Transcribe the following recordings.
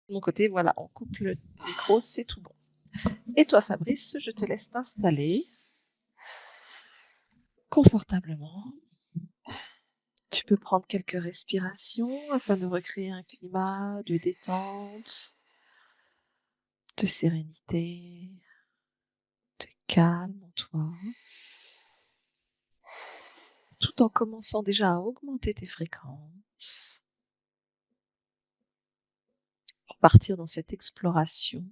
De mon côté, voilà, on coupe le micro, c'est tout bon. Et toi, Fabrice, je te laisse t'installer confortablement. Tu peux prendre quelques respirations afin de recréer un climat de détente, de sérénité, de calme en toi, tout en commençant déjà à augmenter tes fréquences pour partir dans cette exploration.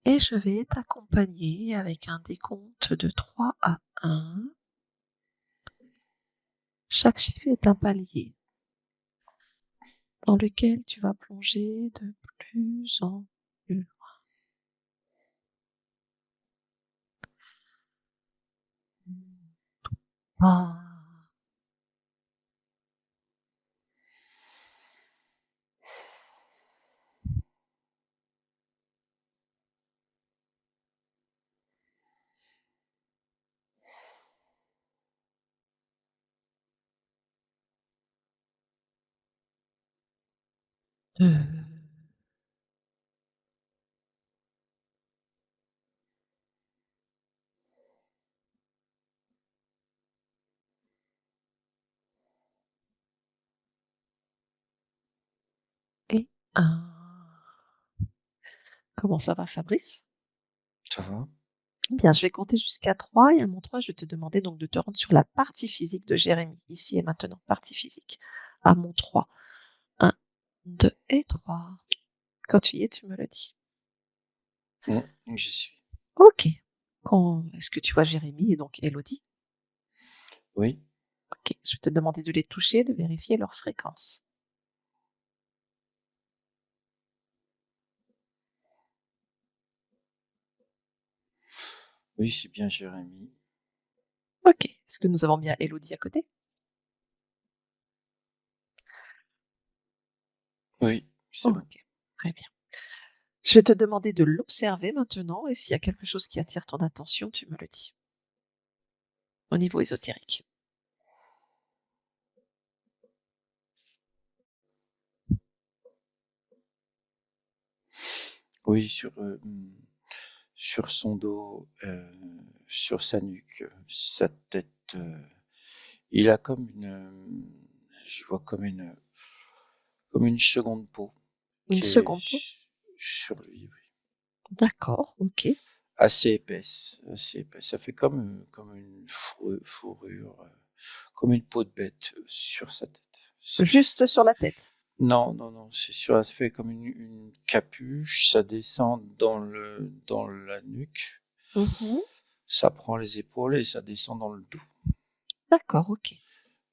Et je vais t'accompagner avec un décompte de 3 à 1. Chaque chiffre est un palier dans lequel tu vas plonger de plus en plus. 1, 2, et 1. Comment ça va, Fabrice? Ça va? Bien, je vais compter jusqu'à 3 et à mon 3, je vais te demander donc de te rendre sur la partie physique de Jérémy, ici et maintenant, partie physique. À mon 3. 1, 2 et 3. Quand tu y es, tu me le dis. J'y suis. Ok. Est-ce que tu vois Jérémy et donc Elodie? Oui, Ok. Je vais te demander de les toucher, de vérifier leur fréquence. oui, c'est bien Jérémy. Ok. Est-ce que nous avons bien Elodie à côté? Oui, c'est bon. Ok. Très bien. Je vais te demander de l'observer maintenant et s'il y a quelque chose qui attire ton attention, tu me le dis. Au niveau ésotérique. Oui, sur son dos, sur sa nuque, sa tête, il a comme je vois comme une seconde peau Une qui est seconde peau? sur lui, oui. D'accord, ok. Assez épaisse, assez épaisse. Ça fait comme une fourrure, comme une peau de bête sur sa tête. Juste sur la tête. Non, non, non, c'est sûr, ça fait comme une capuche, ça descend dans la nuque, Mhm. ça prend les épaules et ça descend dans le dos. D'accord, ok.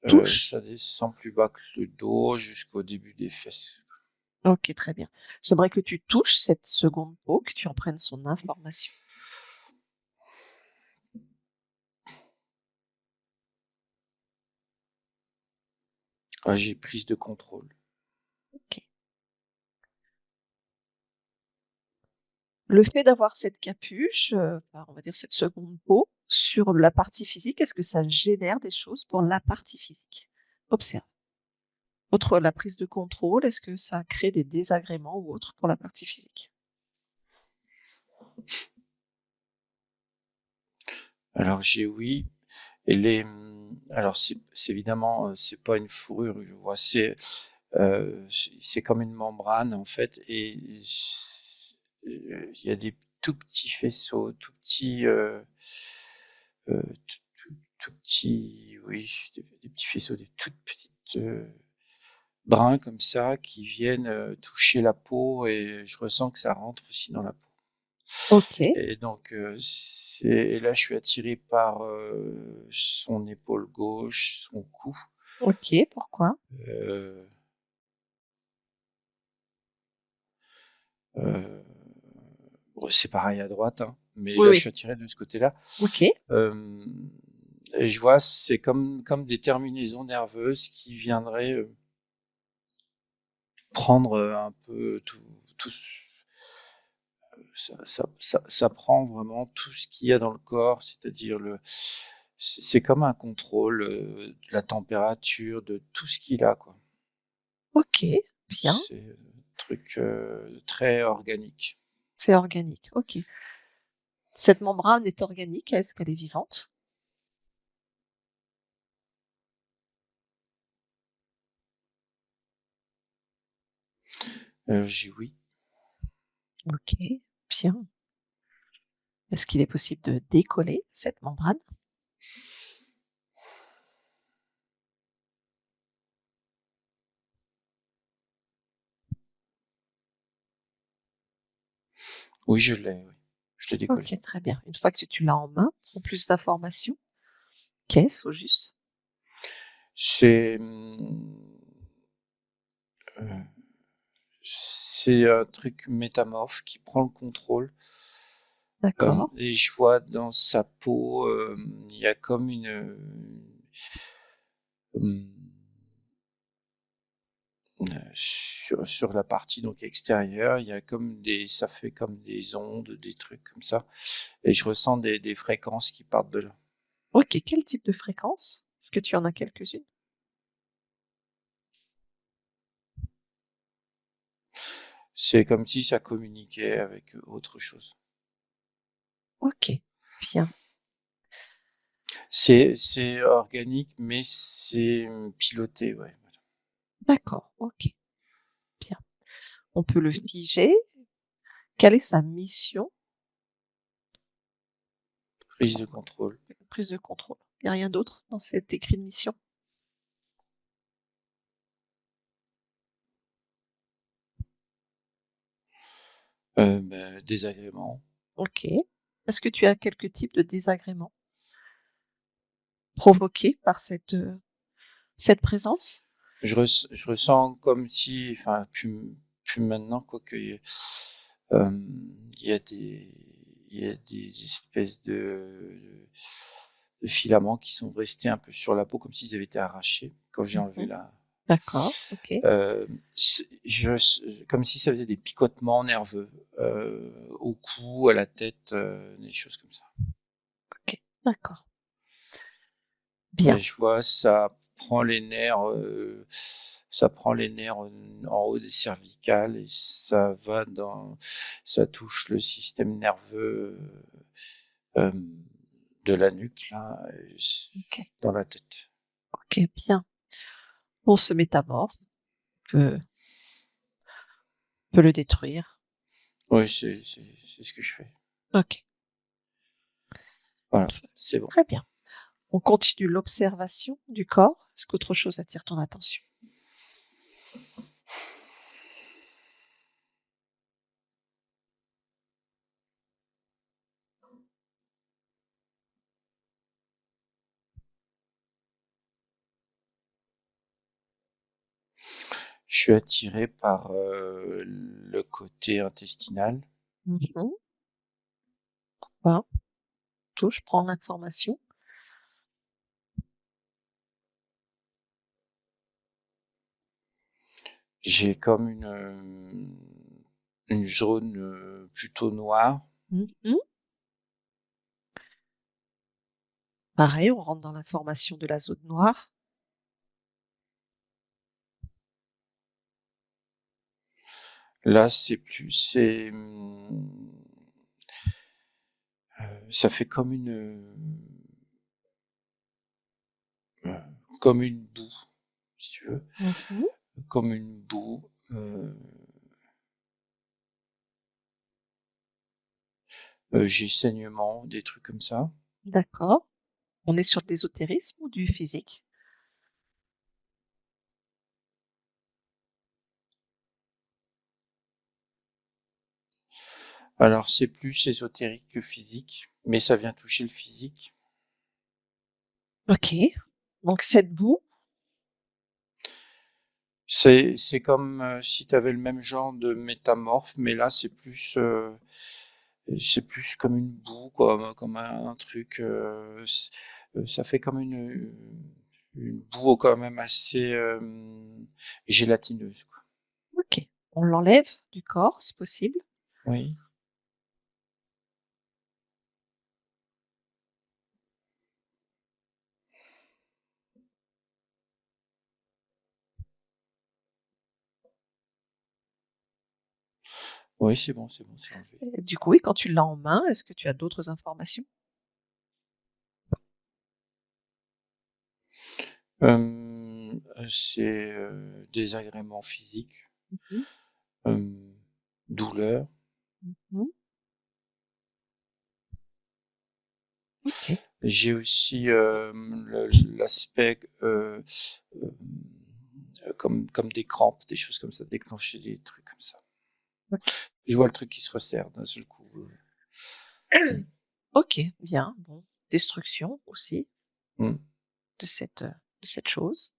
Touche. Ça descend plus bas que le dos jusqu'au début des fesses. Ok, très bien. J'aimerais que tu touches cette seconde peau, que tu en prennes son information. Ah, j'ai prise de contrôle. Ok. Le fait d'avoir cette capuche, enfin, on va dire cette seconde peau, sur la partie physique, est-ce que ça génère des choses pour la partie physique? Observe. Outre la prise de contrôle, est-ce que ça crée des désagréments ou autres pour la partie physique? Alors j'ai oui, et alors c'est évidemment c'est pas une fourrure, je vois, c'est comme une membrane en fait, et il y a des tout petits faisceaux, tout petits, tout petits, oui, des petits faisceaux, des toutes petites brins comme ça qui viennent toucher la peau, et je ressens que ça rentre aussi dans la peau. Ok, Et donc, et là, je suis attiré par son épaule gauche, son cou. ok, pourquoi? Euh, euh, bon, c'est pareil à droite, hein, mais Oui, là, je suis oui. attiré de ce côté-là. Ok, Euh, et je vois, c'est comme des terminaisons nerveuses qui viendraient prendre un peu tout, ça prend vraiment tout ce qu'il y a dans le corps, c'est-à-dire c'est comme un contrôle de la température, de tout ce qu'il a, quoi. OK, bien, C'est un truc, très organique. c'est organique, OK. Cette membrane est organique, est-ce qu'elle est vivante? J'ai oui. OK, bien. Est-ce qu'il est possible de décoller cette membrane? Oui, je l'ai, oui. Je l'ai décollé. OK, très bien. Une fois que tu l'as en main, prends plus d'informations. Qu'est-ce au juste? C'est, c'est un truc métamorphe qui prend le contrôle, D'accord, et je vois dans sa peau, il y a comme hem, sur la partie donc extérieure, il y a comme ça fait comme des ondes, des trucs comme ça et je ressens des fréquences qui partent de là. OK, quel type de fréquence? Est-ce que tu en as quelques-unes? C'est comme si ça communiquait avec autre chose. OK, bien, C'est organique, mais c'est, piloté, ouais, voilà. d'accord, OK, bien. On peut le figer. Quelle est sa mission? Prise de contrôle. Prise de contrôle. Il y a rien d'autre dans cet écrit de mission? Désagrément. OK. Est-ce que tu as quelques types de désagréments provoqués par cette présence? Je ressens comme si enfin plus maintenant quoique, il y a des espèces de filaments qui sont restés un peu sur la peau comme s'ils avaient été arrachés quand j'ai enlevé Mmh. la D'accord, OK, c'est je s comme si ça faisait des picotements nerveux, au cou, à la tête, des choses comme ça. OK, d'accord. Bien. Je vois ça prend les nerfs en haut des cervicales et ça touche le système nerveux, hem, de la nuque là, OK, dans la tête. OK, bien. On se métamorphe, peut peut le détruire. Oui, c'est ce que je fais. OK, Voilà, c'est bon. très bien. On continue l'observation du corps. Est-ce qu'autre chose attire ton attention? Je suis attiré par, le côté intestinal. Mmh. Voilà, touche, prends l'information. J'ai comme une zone, plutôt noire. Mmh. Pareil, on rentre dans l'information de la zone noire. Là, ça fait comme une boue, si tu veux, Mmh. comme une boue, j'ai saignement, des trucs comme ça. D'accord. On est sur de l'ésotérisme ou du physique? Alors c'est plus ésotérique que physique, mais ça vient toucher le physique. OK. Donc cette boue, C'est comme, si tu avais le même genre de métamorphe, mais là c'est plus comme une boue quoi, comme un truc, ça fait comme une boue quand même assez, gélatineuse, quoi. OK. On l'enlève du corps, si possible. Oui. Oui, c'est bon, c'est enlevé. Et du coup, oui, quand tu l'as en main, est-ce que tu as d'autres informations? C'est, désagréments physiques, Mmh hem, douleur. mh. Mmh. OK. J'ai aussi, l'aspect, comme des crampes, des choses comme ça, déclencher des trucs comme ça. OK. Je vois le truc qui se resserre d'un seul coup, mmh, OK, bien, bon. Destruction aussi mmh, de cette chose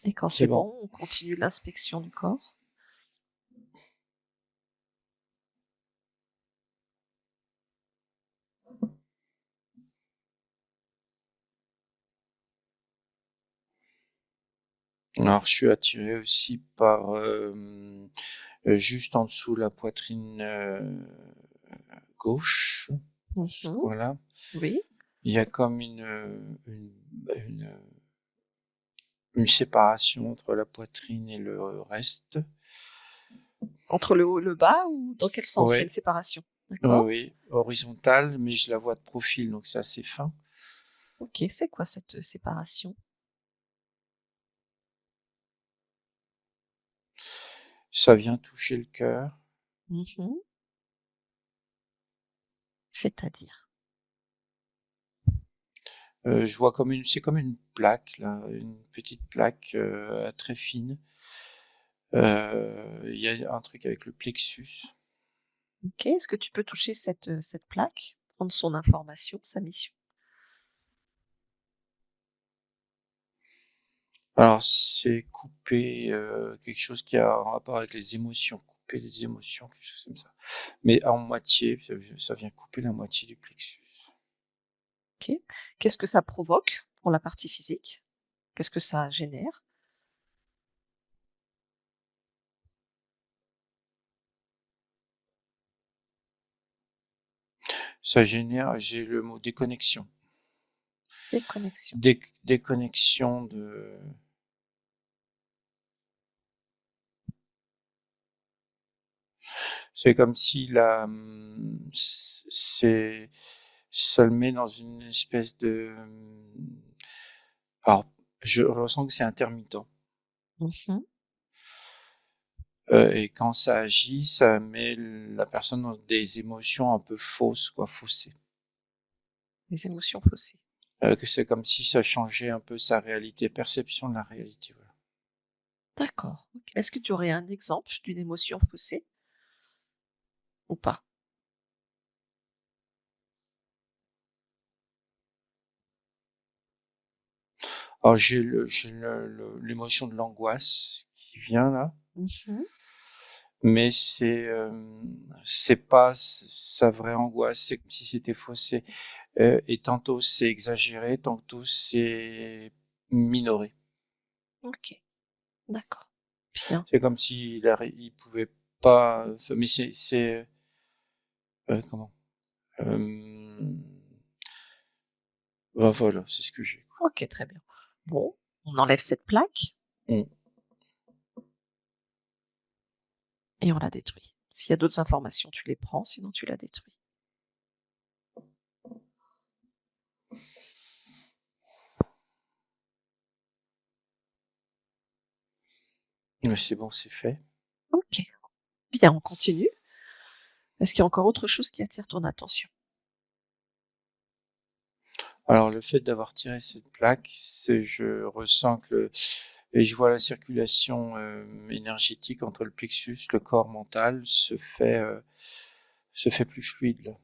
et quand c'est c'est bon. bon, on continue l'inspection du corps. Alors je suis attiré aussi par, juste en dessous la poitrine, gauche, ce Mmh. coin-là, Oui. il y a comme une séparation entre la poitrine et le reste. Entre le haut et le bas ou dans quel sens? Il y a une Oui, séparation? oui, D'accord. oui, horizontale, mais je la vois de profil, donc c'est assez fin. OK, c'est quoi cette, séparation? Ça vient toucher le cœur. Mmh. C'est-à-dire? Je vois comme c'est comme une plaque là, une petite plaque, très fine. Il y a un truc avec le plexus. OK, est-ce que tu peux toucher cette plaque? Prendre son information, sa mission? Alors c'est couper, quelque chose qui a un rapport avec les émotions, couper les émotions, quelque chose comme ça. Mais en moitié, ça vient couper la moitié du plexus. OK. Qu'est-ce que ça provoque pour la partie physique? Qu'est-ce que ça génère? Ça génère j'ai le mot déconnexion. Déconnexion. Déconnexion de c'est comme si c'est ça le met dans une espèce de, alors je ressens que c'est intermittent, Mmh. et quand ça agit, ça met la personne dans des émotions un peu fausses quoi, faussées. Les émotions faussées. Que c'est comme si ça changeait un peu sa réalité, perception de la réalité, voilà. D'accord, OK. Est-ce que tu aurais un exemple d'une émotion faussée ou pas? Alors j'ai l'émotion de l'angoisse qui vient là, Mmh. mais c'est pas sa vraie angoisse, c'est comme si c'était faussé, et tantôt c'est exagéré, tantôt c'est minoré. OK, d'accord. Bien. C'est comme il pouvait pas, mais comment? Hem, bah, voilà, c'est ce que j'ai, quoi. OK, très bien. Bon, on enlève cette plaque Mmh. et on la détruit. S'il y a d'autres informations, tu les prends, sinon tu la détruis. Ouais, c'est bon, c'est fait. OK, bien, on continue. Est-ce qu'il y a encore autre chose qui attire ton attention? Alors le fait d'avoir tiré cette plaque, c'est je ressens et je vois la circulation, énergétique entre le plexus, le corps mental se fait plus fluide là.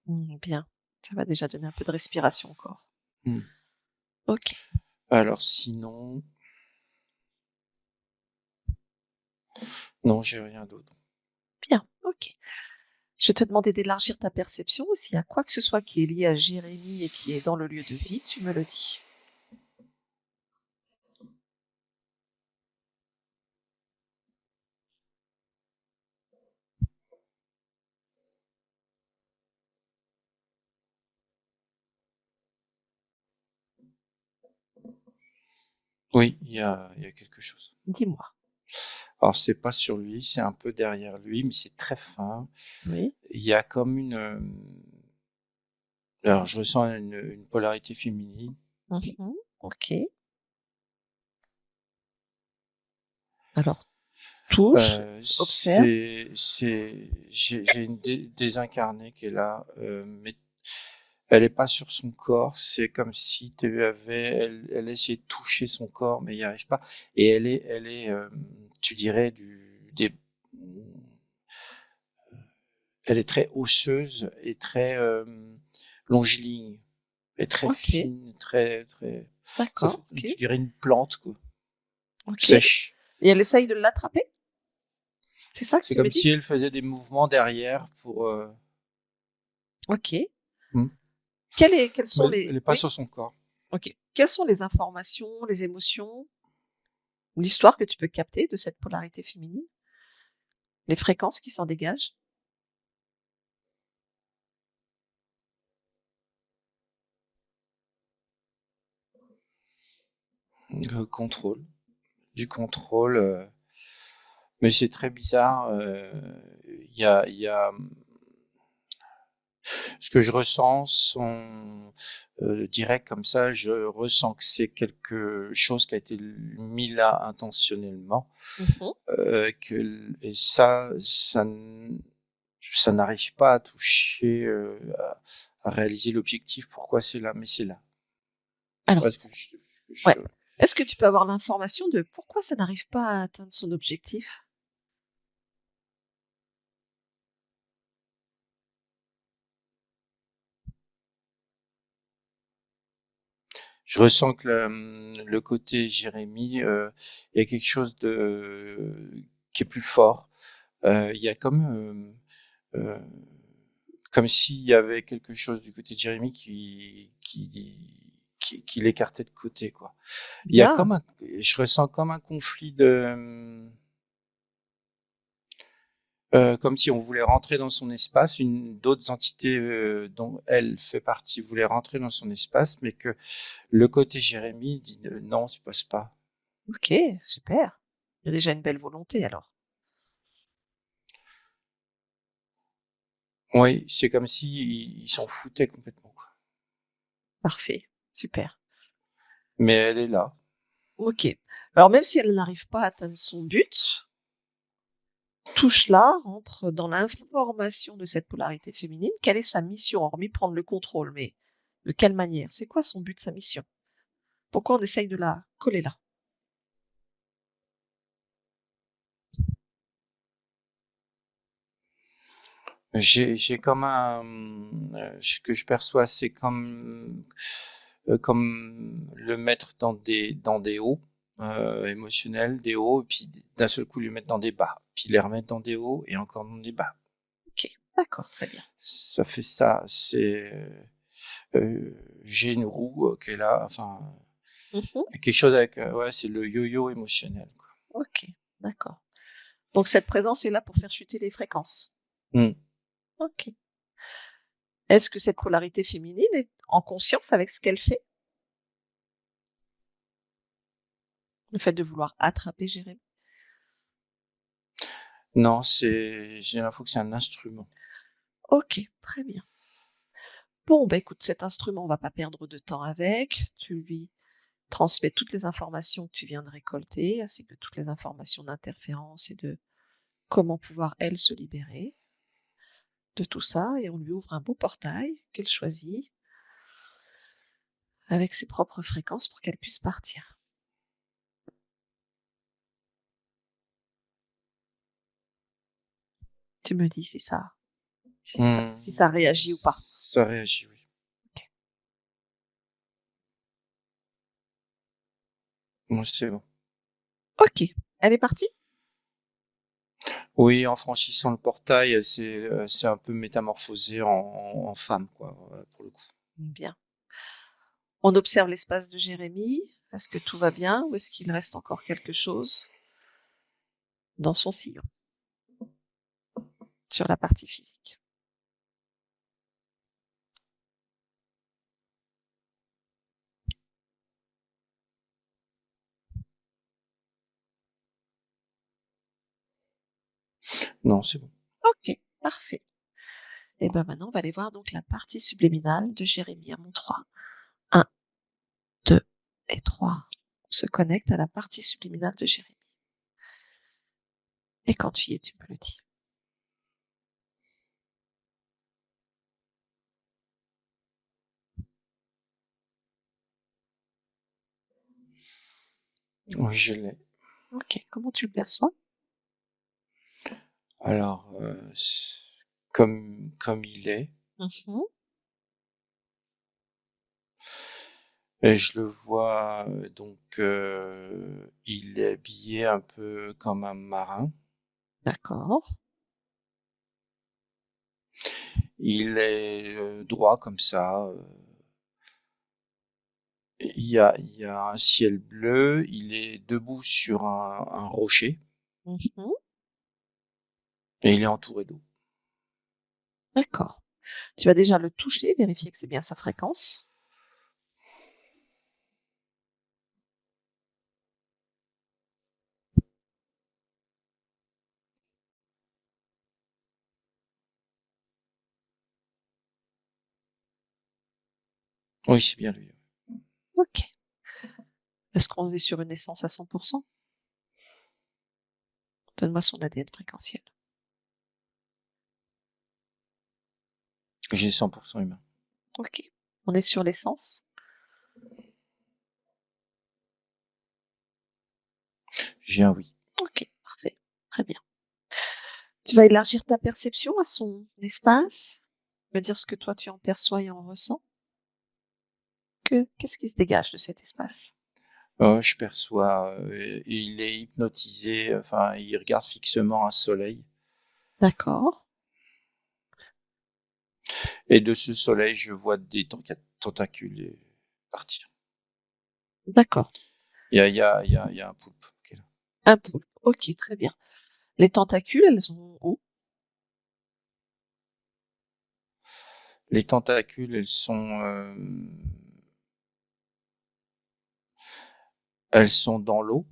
Mmh, bien, ça va déjà donner un peu de respiration au corps. Mmh. OK, Alors sinon, non, j'ai rien d'autre. bien, OK. Je vais te demander d'élargir ta perception ou s'il y a quoi que ce soit qui est lié à Jérémie et qui est dans le lieu de vie, tu me le dis. Oui, il y a quelque chose. Dis-moi. Alors c'est pas sur lui, c'est un peu derrière lui, mais c'est très fin. Oui. Il y a comme alors je ressens une polarité féminine. Mmh. OK. Alors touche, observe. J'ai une désincarnée qui est là, mais elle est pas sur son corps. C'est comme si elle essayait de toucher son corps, mais il n'y arrive pas. Et elle est, tu dirais elle est très osseuse et très longiligne et très OK, fine, très très. Ça fait, d'accord, OK, tu dirais une plante quoi, OK, et sèche. elle essaye de l'attraper? C'est ça que C'est tu me comme dis? si elle faisait des mouvements derrière pour. OK. Hmm. Quelles sont Mais les elle est pas oui, sur son corps. OK. Quelles sont les informations, les émotions, l'histoire que tu peux capter de cette polarité féminine? Les fréquences qui s'en dégagent? Contrôle, du contrôle. Mais c'est très bizarre. Il y a ce que je ressens sont direct comme ça. Je ressens que c'est quelque chose qui a été mis là intentionnellement. Mmh. Et ça n'arrive pas à toucher, à réaliser l'objectif. Pourquoi c'est là? Mais c'est là. Alors, Parce que ouais. Est-ce que tu peux avoir l'information de pourquoi ça n'arrive pas à atteindre son objectif? je ressens que le côté Jérémie, il y a quelque chose qui est plus fort. Il y a comme s'il y avait quelque chose du côté de Jérémie qui l'écartait de côté, quoi. Il y a Bien, je ressens comme un conflit comme si on voulait rentrer dans son espace, d'autres entités dont elle fait partie voulaient rentrer dans son espace, mais que le côté Jérémie dit non, ça passe pas. OK, super. Il y a déjà une belle volonté alors. Oui, c'est comme si ils s'en foutaient complètement, quoi. Parfait, super. Mais elle est là. OK. Alors même si elle n'arrive pas à atteindre son but, touche-là, rentre dans l'information de cette polarité féminine. Quelle est sa mission? Hormis prendre le contrôle, mais de quelle manière? C'est quoi son but, sa mission? Pourquoi on essaye de la coller là? J'ai comme ce que je perçois, c'est comme le mettre dans des hauts émotionnels, des hauts, et puis d'un seul coup lui mettre dans des bas, puis les remettre dans des hauts et encore dans des bas. OK, d'accord, très bien. Ça fait ça. J'ai une roue qui est là, enfin Mmh. quelque chose avec, ouais, c'est le yo-yo émotionnel, quoi. OK, d'accord. Donc cette présence est là pour faire chuter les fréquences. Mm. OK. Est-ce que cette polarité féminine est en conscience avec ce qu'elle fait? Le fait de vouloir attraper Jérémie? Non, j'ai l'impression que c'est un instrument. OK, très bien. Bon, bah, écoute, cet instrument, on va pas perdre de temps avec. Tu lui transmets toutes les informations que tu viens de récolter, ainsi que toutes les informations d'interférence et de comment pouvoir, elle, se libérer de tout ça, et on lui ouvre un beau portail qu'elle choisit avec ses propres fréquences pour qu'elle puisse partir. Tu me dis si ça réagit ou pas. Ça réagit, oui. OK. Moi, c'est bon. OK, elle est partie? Oui, en franchissant le portail, elle s'est un peu métamorphosée en femme, quoi, pour le coup. Bien. On observe l'espace de Jérémie. Est-ce que tout va bien ou est-ce qu'il reste encore quelque chose dans son sillon, sur la partie physique? Non, c'est bon. OK, parfait. Et ben maintenant, on va aller voir donc la partie subliminale de Jérémie à mon 3. 1, 2 et 3. On se connecte à la partie subliminale de Jérémie. Et quand tu y es, tu me le dis. Oui, je l'ai. OK, comment tu le perçois? Alors, comme il est, Mmh. et je le vois, donc, il est habillé un peu comme un marin. D'accord. Il est droit comme ça. Il y a un ciel bleu. Il est debout sur un rocher Mmh. et il est entouré d'eau. D'accord. Tu vas déjà le toucher, vérifier que c'est bien sa fréquence. Oui, c'est bien lui. OK. Est-ce qu'on est sur une essence à 100? Donne-moi son ADN fréquentiel. J'ai 100% humain. OK. On est sur l'essence? J'ai un oui. OK, parfait. Très bien. Tu vas élargir ta perception à son espace, me dire ce que toi tu en perçois et en ressens. Qu'est-ce qui se dégage de cet espace? Je perçois, il est hypnotisé, enfin, il regarde fixement un soleil. D'accord, Et de ce soleil, je vois des tentacules partir. d'accord. Il y a un poulpe qui est là. Un poulpe. OK, très bien. Les tentacules, elles sont où? Les tentacules, elles sont dans l'eau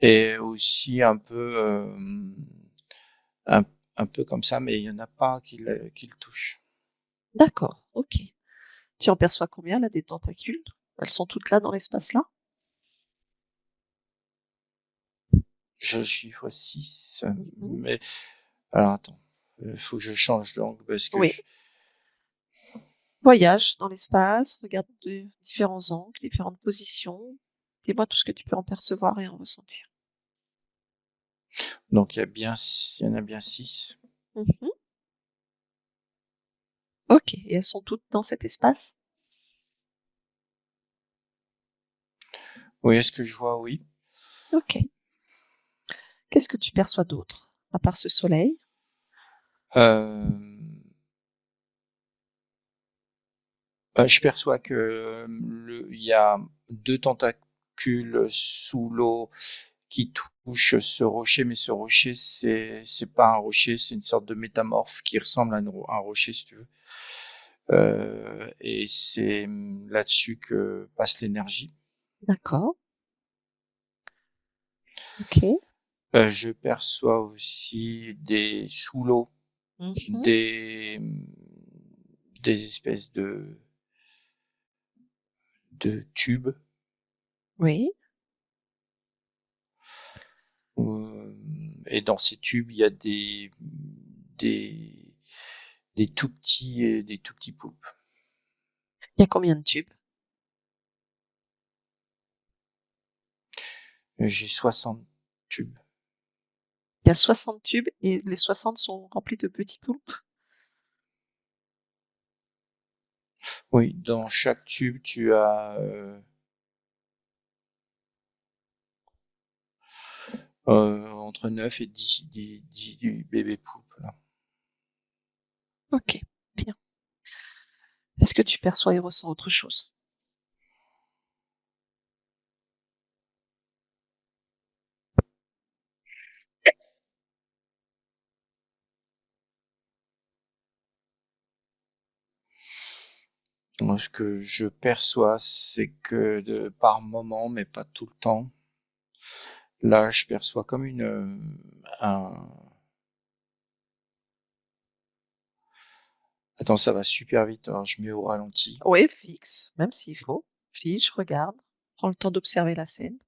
et aussi un, un peu comme ça, mais il y en a pas qui le touchent. D'accord, OK. Tu en perçois combien là des tentacules? Elles sont toutes là dans l'espace-là? Je chiffre 6, Mmh. mais alors attends, faut que je change d'angle parce que Oui. Voyage dans l'espace, regarde de différents angles, différentes positions. Dis-moi tout ce que tu peux en percevoir et en ressentir. donc il y en a bien 6. Mmh. OK, et elles sont toutes dans cet espace? Oui, est-ce que je vois? Oui. OK. Qu'est-ce que tu perçois d'autre, à part ce soleil? Hem, je perçois que, il y a 2 tentacules sous l'eau qui touchent ce rocher, mais ce rocher, c'est pas un rocher, c'est une sorte de métamorphe qui ressemble à un rocher, si tu veux. Et c'est, là-dessus que passe l'énergie. D'accord, OK. Je perçois aussi sous l'eau, Mmh. des, mmh, des espèces de tubes. Oui, Et dans ces tubes, il y a des, des tout petits poulpes. il y a combien de tubes? J'ai 60 tubes. Il y a 60 tubes et les 60 sont remplis de petits poulpes? Oui, dans chaque tube, tu as entre 9 et 10 bébés poulpes. Là. OK, bien. Est-ce que tu perçois et ressens autre chose? Moi, ce que je perçois, c'est que par moment, mais pas tout le temps, Là, je perçois comme Attends, ça va super vite, alors je mets au ralenti. Oui, fixe, même s'il faut. Fiche, regarde, prends le temps d'observer la scène.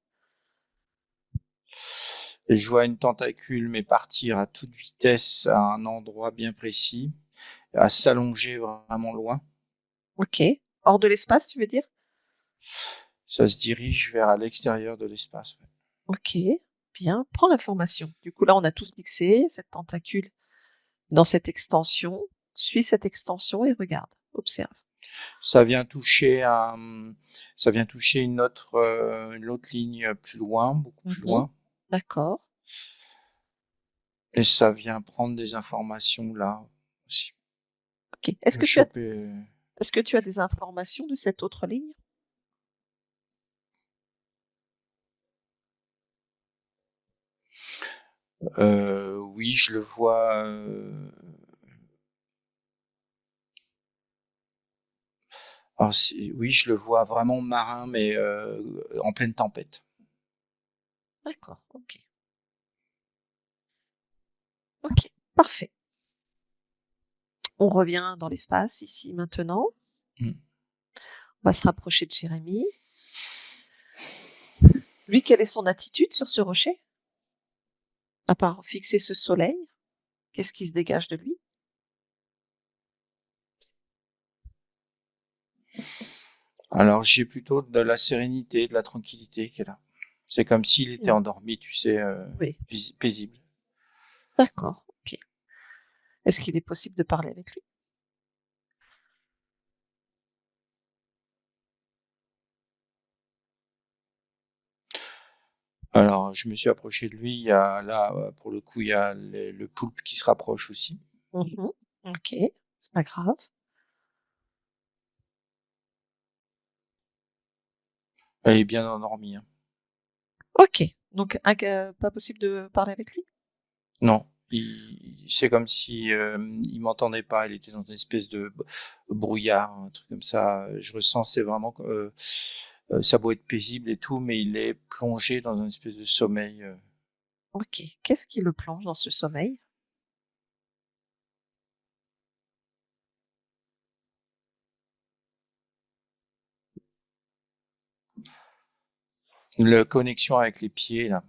Et je vois une tentacule, mais partir à toute vitesse à un endroit bien précis, à s'allonger vraiment loin. OK. Hors de l'espace, tu veux dire? Ça se dirige vers l'extérieur de l'espace. Ouais. OK, bien. Prends l'information. Du coup, là, on a tout fixé, cette tentacule dans cette extension. Suis cette extension et regarde, observe. Ça vient toucher une autre ligne plus loin, beaucoup plus Mmh. loin. D'accord. Et ça vient prendre des informations là aussi. OK. Choper. Est-ce que tu as des informations de cette autre ligne? Oui, je le vois. Alors, oui, je le vois vraiment marin, mais en pleine tempête. D'accord, OK. OK, parfait. On revient dans l'espace ici maintenant. Mm. On va se rapprocher de Jérémie. Lui, quelle est son attitude sur ce rocher? À part fixer ce soleil, qu'est-ce qui se dégage de lui? Alors, j'ai plutôt de la sérénité, de la tranquillité qui est là. C'est comme s'il était Bien. endormi, tu sais, Oui, paisible. d'accord, OK. Est-ce qu'il est possible de parler avec lui? Alors, je me suis approché de lui. Il y a là, pour le coup, il y a le poulpe qui se rapproche aussi. Mmh. OK, c'est pas grave. Elle est bien endormie. Hein. OK, donc pas possible de parler avec lui? Non, c'est comme si il m'entendait pas. Il était dans une espèce de brouillard, un truc comme ça. Je ressens, c'est vraiment ça doit être paisible et tout, mais il est plongé dans une espèce de sommeil. OK. Qu'est-ce qui le plonge dans ce sommeil? La connexion avec les pieds là,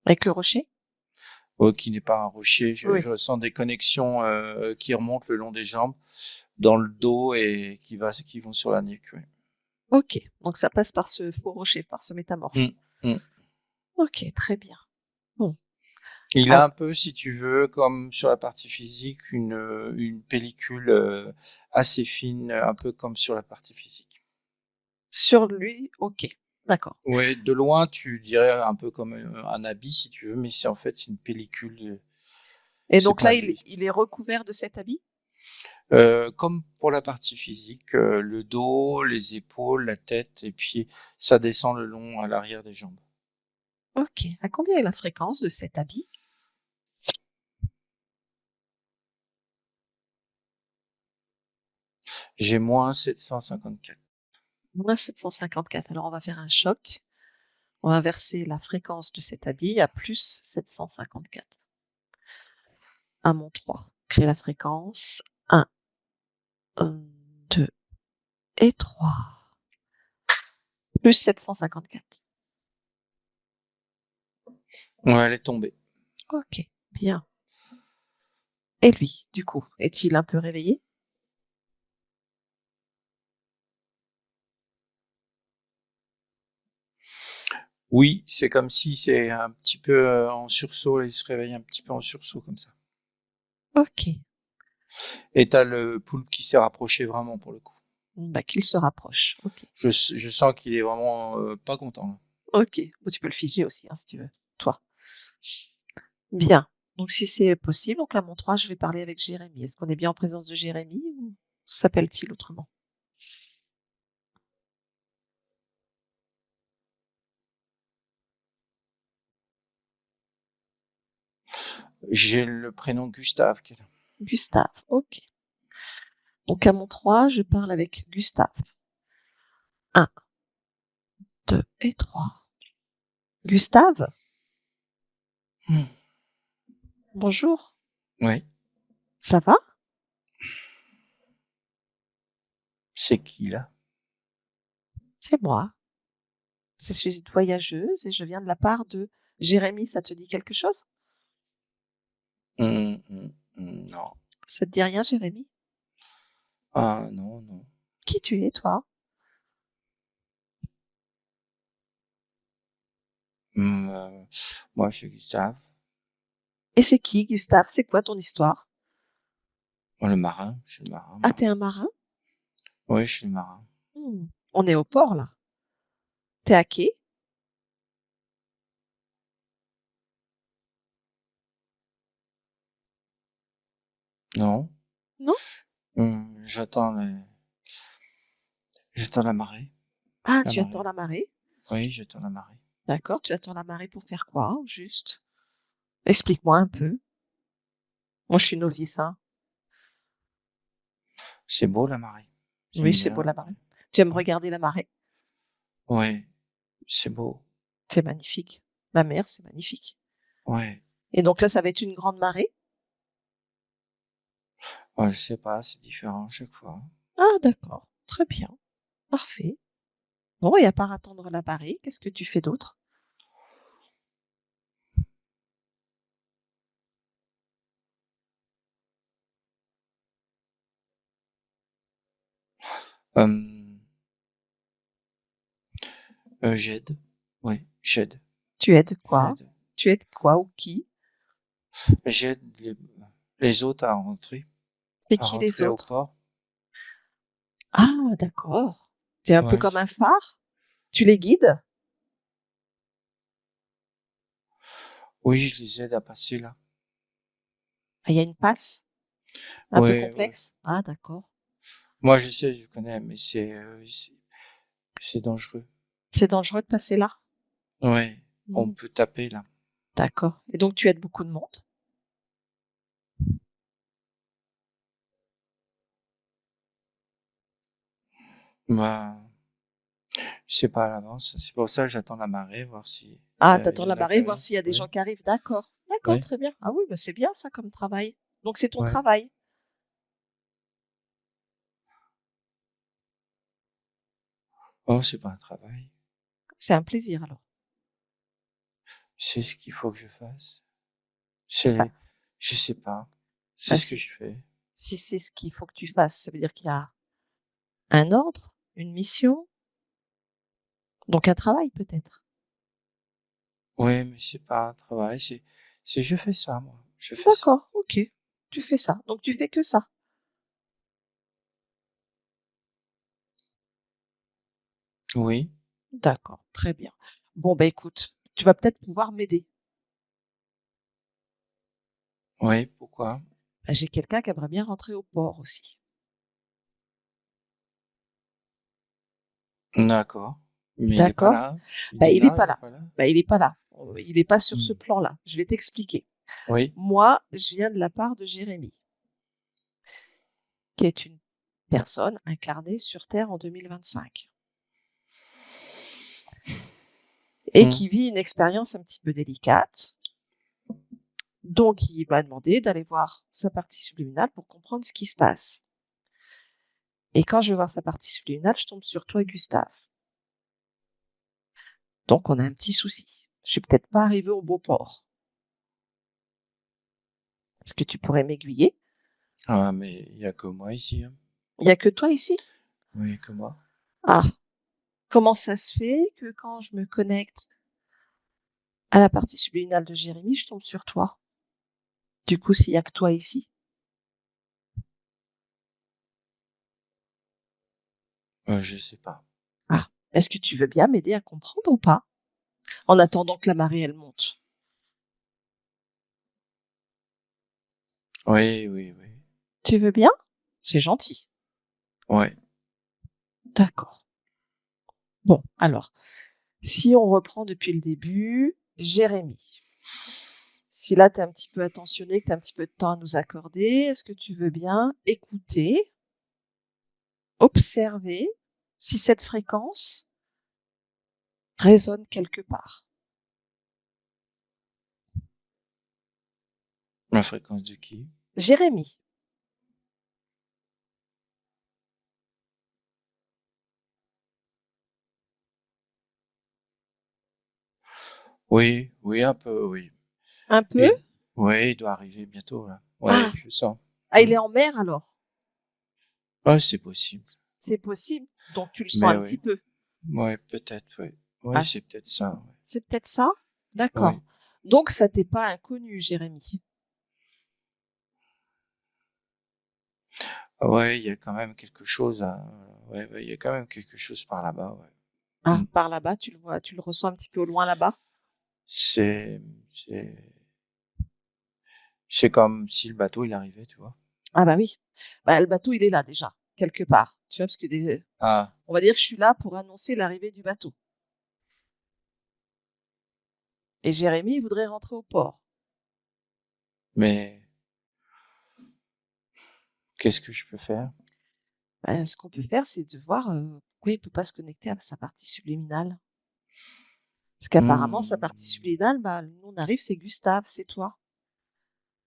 Avec le rocher? qui n'est pas un rocher. Oui. Je ressens des connexions qui remontent le long des jambes, dans le dos et qui vont sur la nuque. Ouais. OK, donc ça passe par ce faux rocher, par ce métamorphe. Mm, mm. OK, très bien. Bon, Il ah, a un peu, si tu veux, comme sur la partie physique, une pellicule assez fine, un peu comme sur la partie physique. sur lui, OK, d'accord. Ouais, de loin, tu dirais un peu comme un habit, si tu veux, mais c'est en fait c'est une pellicule. Et C'est donc pas là, un il habit. il est recouvert de cet habit? Comme pour la partie physique, le dos, les épaules, la tête, et puis ça descend le long à l'arrière des jambes. OK. À combien est la fréquence de cet habit? J'ai moins 754. Moins 754. Alors on va faire un choc. On va inverser la fréquence de cet habit à plus 754. À mon 3. Créer la fréquence. 1, 2 et 3. Plus 754. Ouais, elle est tombée. OK, bien. Et lui, du coup, est-il un peu réveillé? Oui, c'est comme si c'est un petit peu en sursaut, il se réveille un petit peu en sursaut comme ça. OK. Et t'as le poulpe qui s'est rapproché vraiment pour le coup. Bah, qu'il se rapproche. OK. Je sens qu'il est vraiment pas content. OK. Bon, tu peux le figer aussi, hein, si tu veux, toi. Bien. Donc si c'est possible, donc à mon 3, je vais parler avec Jérémie. Est-ce qu'on est bien en présence de Jérémie ou s'appelle-t-il autrement? J'ai le prénom Gustave qui est là. Gustave. OK. Donc à mon 3, je parle avec Gustave. 1, 2 et 3. Gustave, Hmm. bonjour, Oui, ça va? c'est qui là? C'est moi. Je suis une voyageuse et je viens de la part de Jérémy. Ça te dit quelque chose? Non. Ça te dit rien, Jérémy? Ah non, non. Qui tu es, toi? Moi, je suis Gustave, Et c'est qui, Gustave? C'est quoi ton histoire? le marin. Je suis le marin, Ah, moi. t'es un marin? Oui, je suis le marin. On est au port, là. T'es à quai? Non. Non? Hmm, j'attends la marée. Ah, La tu attends marée. la marée. Oui, j'attends la marée. D'accord, tu attends la marée pour faire quoi, au juste? Explique-moi un peu. Moi, je suis novice, hein. C'est beau la marée. Oui, J'aime c'est beau bien. la marée. Tu aimes Ouais. regarder la marée? Ouais, c'est beau. C'est magnifique. La mer, c'est magnifique. Ouais. Et donc là, ça va être une grande marée? Ouais, je sais pas, c'est différent chaque fois. Ah, d'accord. Très bien. Parfait. Bon, et à part attendre la marée, qu'est-ce que tu fais d'autre? Euh, j'aide. Oui, j'aide. Tu aides quoi? J'aide. Tu aides quoi ou qui? J'aide les autres C'est à qui les rentrer au autres? port. Ah, d'accord. Tu es un peu Ouais, comme un phare? Tu les guides? oui, je les aide à passer là. Ah, il y a une passe un peu Oui, oui. complexe? Ah, d'accord. Moi, je sais, je connais, mais c'est dangereux. C'est dangereux de passer là? Ouais, on Mmh. peut taper là. D'accord. Et donc tu aides beaucoup de monde? Bah, je sais pas à l'avance. C'est pour ça que j'attends la marée, voir si Ah, il t'attends y en la a qui marée, voir arrivent. s'il y a des Oui, gens qui arrivent. D'accord. D'accord, oui, très bien. Ah oui, bah, c'est bien ça comme travail. Donc c'est ton ouais. travail? Oh, c'est pas un travail. C'est un plaisir alors? C'est ce qu'il faut que je fasse. Bah Je sais pas. C'est bah ce que si. je fais. Si c'est ce qu'il faut que tu fasses, ça veut dire qu'il y a un ordre, une mission, donc un travail peut-être? Oui, mais c'est pas un travail. Je fais ça, moi. Je fais ça. D'accord, OK. Tu fais ça. Donc tu fais que ça? Oui, D'accord, très bien. Bon, bah, écoute, tu vas peut-être pouvoir m'aider. oui. Pourquoi? Bah, j'ai quelqu'un qui aimerait bien rentrer au port aussi. D'accord. Mais il est pas D'accord? là. Il Bah, est il est là, pas il est là. pas là. Bah, il est pas là. Il est pas sur ce Hmm. plan-là. Je vais t'expliquer. Oui. Moi, je viens de la part de Jérémy, qui est une personne incarnée sur Terre en 2025 et Hmm. qui vit une expérience un petit peu délicate. Donc, il m'a demandé d'aller voir sa partie subliminale pour comprendre ce qui se passe. Et quand je vais voir sa partie subliminale, je tombe sur toi, Gustave. Donc, on a un petit souci. Je suis peut-être pas arrivée au bon port. Est-ce que tu pourrais m'aiguiller? Ah, mais il y a que moi ici, hein. Il y a que toi ici? Oui, que moi. Ah, comment ça se fait que quand je me connecte à la partie subliminale de Jérémy, je tombe sur toi? Du coup, s'il y a que toi ici? Je sais pas. Ah, est-ce que tu veux bien m'aider à comprendre ou pas? En attendant que la marée, elle monte. Oui, oui, oui. Tu veux bien? C'est gentil. Ouais. D'accord. Bon, alors, si on reprend depuis le début, Jérémy. Si là, tu es un petit peu attentionné, que tu as un petit peu de temps à nous accorder, est-ce que tu veux bien écouter, observer si cette fréquence résonne quelque part? La fréquence de qui? Jérémy. Oui, oui, un peu, oui. Un peu? Et ouais, il doit arriver bientôt là. Ouais, Ah! je sens. Ah, il Mmh. est en mer alors? Ouais, c'est possible. C'est possible? Donc tu le sens Mais un petit oui, peu? ouais, peut-être, ouais. Ouais, Ah, c'est peut-être ça, c'est peut-être ça? ouais. Ouais. D'accord. Donc ça t'est pas inconnu, Jérémy? Ouais, il y a quand même quelque chose à ouais, ouais, il y a quand même quelque chose par là-bas, ouais. Ah, Mmh. par là-bas, tu le vois, tu le ressens un petit peu au loin là-bas? C'est c'est c'est comme si le bateau, il arrivait, tu vois? Ah bah oui. Bah, le bateau, il est là déjà, quelque part. Tu vois? Parce que Ah, on va dire que je suis là pour annoncer l'arrivée du bateau et Jérémy, il voudrait rentrer au port. mais qu'est-ce que je peux faire? Bah, ce qu'on peut faire, c'est de voir, pourquoi il peut pas se connecter à sa partie subliminale. Parce qu'apparemment sa partie Mmh. subliminale, bah, nous on arrive, c'est Gustave, c'est toi.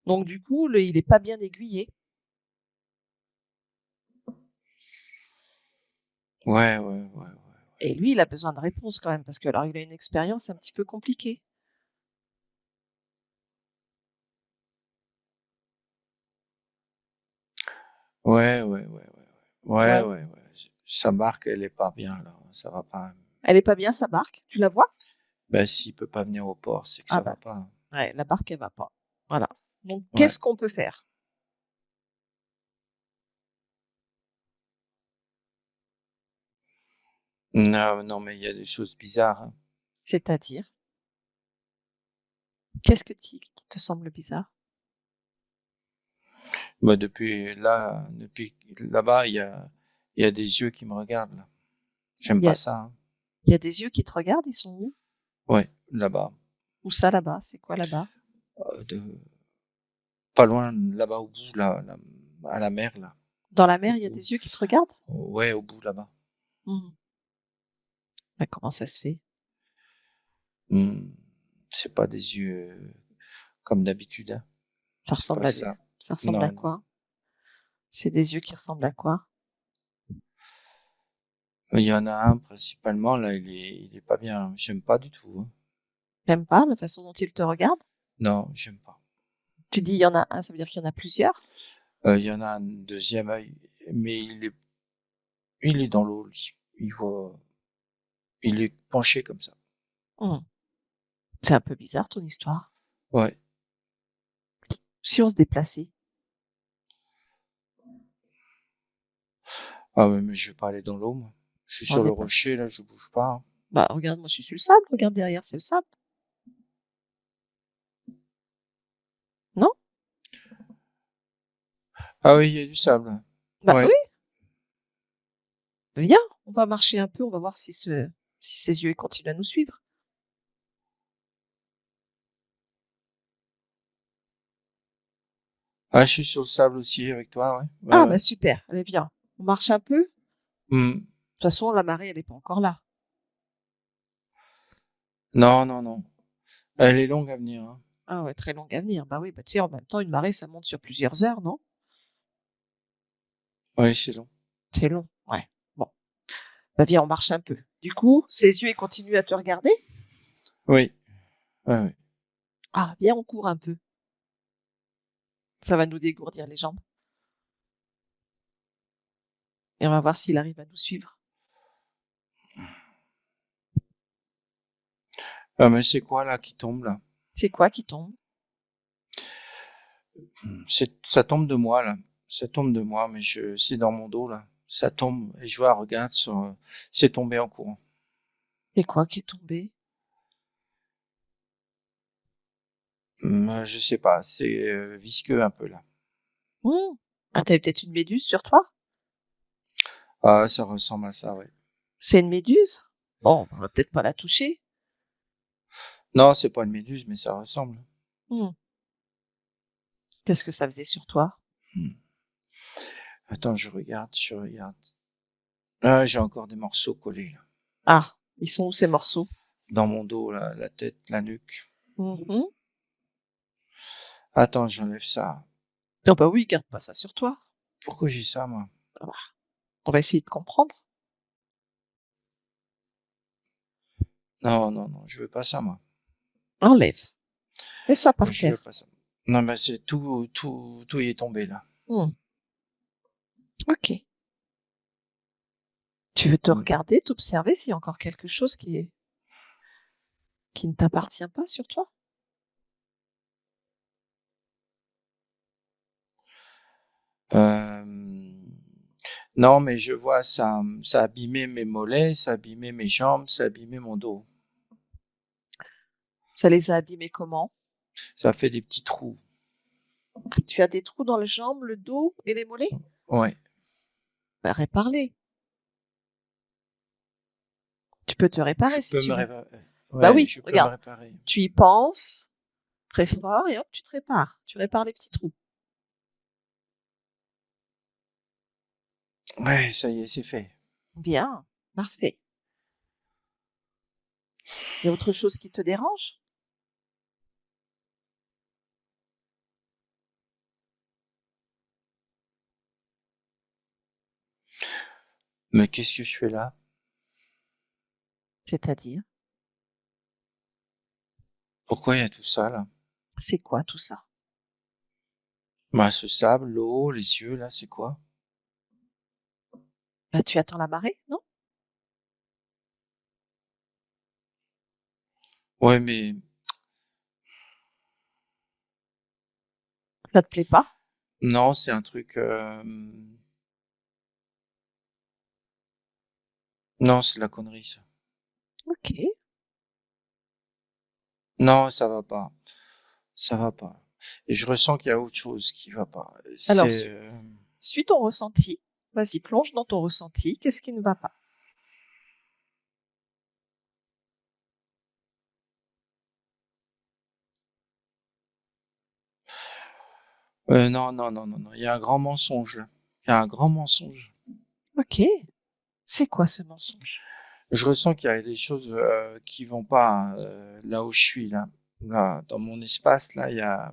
Donc du coup, il est pas bien aiguillé Ouais, ouais, ouais, ouais. et lui, il a besoin de réponses quand même parce que alors il a une expérience un petit peu compliquée. Ouais, ouais, ouais, ouais, ouais. Ouais, Ouais. ouais, ouais. Sa barque, elle est pas bien là, ça va pas. Elle est pas bien sa barque, tu la vois? Bah, s'il peut pas venir au port, c'est que Ah ça bah, va pas. ouais, la barque, elle va pas. Voilà. Donc Ouais. qu'est-ce qu'on peut faire? Non, non, mais il y a des choses bizarres, hein. C'est-à-dire? Qu'est-ce qui te semble bizarre? Bah, depuis là-bas, il y a des yeux qui me regardent là. J'aime Il y pas a ça, hein. il y a des yeux qui te regardent, ils sont où? Ouais, là-bas, Où ça là-bas? C'est quoi là-bas? de pas loin, là-bas au bout, là, à la mer là. Dans la mer, Au il y a bout. des yeux qui te regardent? Ouais, au bout là-bas. Mmh. Bah, comment ça se fait? Mmh. C'est pas des yeux comme d'habitude, hein. Ça C'est ressemble pas à des ça. ça ressemble à Non, non. quoi? C'est des yeux qui ressemblent à quoi? Il y en a un principalement là, il est pas bien. J'aime pas du tout, hein. Tu pas la façon dont il te regarde? Non, j'aime pas. Tu dis: «Il y en a un», ça veut dire qu'il y en a plusieurs? Il y en a un deuxième œil, mais il est dans l'eau lui. Il est penché comme ça. Mmh. C'est un peu bizarre ton histoire. Ouais. Si on se déplaçait? Ah ouais, mais je vais pas aller dans l'eau moi. Je suis On sur le n'est pas rocher là, je bouge pas. bah, regarde, moi je suis sur le sable, regarde derrière, c'est le sable. Non? Ah oui, il y a du sable. Bah, oui, Ouais. viens, on va marcher un peu, on va voir si ses yeux, ils continuent à nous suivre. Ah, je suis sur le sable aussi avec toi, ouais. Ouais, Ah ouais. bah, super, allez viens, on marche un peu? De Mmh. toute façon, la marée, elle est pas encore là. Non, non, non. Elle est longue à venir, hein. Ah ouais, très longue à venir. Bah oui, bah, tu sais, en même temps, une marée, ça monte sur plusieurs heures, non? Ouais, c'est long. C'est long, ouais. Bon, bah, viens, on marche un peu. Du coup, ses yeux, ils continuent à te regarder? Oui. Ouais, ouais. Ah, viens, on court un peu. Ça va nous dégourdir les jambes et on va voir s'il arrive à nous suivre. Ah mais c'est quoi là qui tombe là? C'est quoi qui tombe? Ça tombe de moi là. Ça tombe de moi, mais c'est dans mon dos là. Ça tombe et je vois, regarde, c'est tombé en courant. C'est quoi qui est tombé? Je sais pas, c'est visqueux un peu là. Mmh. Ah, tu peut-être une méduse sur toi? Ah, ça ressemble à ça, ouais. C'est une méduse? Bon, on va peut-être pas la toucher. Non, c'est pas une méduse, mais ça ressemble. Mmh. Qu'est-ce que ça faisait sur toi? Hmm. Attends, je regarde. Ah, j'ai encore des morceaux collés là. Ah, ils sont où ces morceaux? Dans mon dos là, la tête, la nuque. Mmh. Attends, j'enlève ça. Ah bah oui, garde pas ça sur toi. Pourquoi j'ai ça, moi? Ah bah, on va essayer de comprendre. Non, non, non, je veux pas ça, moi. Enlève. Mets ça par Je veux terre. pas ça. Non, mais c'est tout y est tombé, là. Mmh. OK. Tu veux te Mm. regarder, t'observer s'il y a encore quelque chose qui ne t'appartient pas sur toi? Euh, Non, mais je vois, ça a abîmé mes mollets, ça a abîmé mes jambes, ça a abîmé mon dos. Ça les a abîmés comment? Ça fait des petits trous. Tu as des trous dans les jambes, le dos et les mollets? Ouais. Bah, répare-les. Tu peux te Je réparer si peux tu me veux. réparer. Bah Ouais, oui, je peux me regarde, réparer. tu y penses très fort et hop, tu te répares. Tu répares les petits trous. Ouais, ça y est, c'est fait. Bien, parfait. Il y a autre chose qui te dérange? Mais qu'est-ce que je fais là? C'est-à-dire? Pourquoi il y a tout ça là? C'est quoi tout ça? Bah, ce sable, l'eau, les yeux là, c'est quoi? Bah, tu attends la marée, non? Ouais, mais Ça te plaît pas? non, c'est un truc. Non, c'est de la connerie ça. Ok. Non, ça va pas. Ça va pas. Et je ressens qu'il y a autre chose qui va pas. Alors, C'est. suis ton ressenti. Vas-y, plonge dans ton ressenti. Qu'est-ce qui ne va pas? Non, non, non, non, non. Il y a un grand mensonge là. Il y a un grand mensonge. Ok. C'est quoi ce mensonge? Je ressens qu'il y a des choses qui vont pas là où je suis là. Là, dans mon espace là, il y a.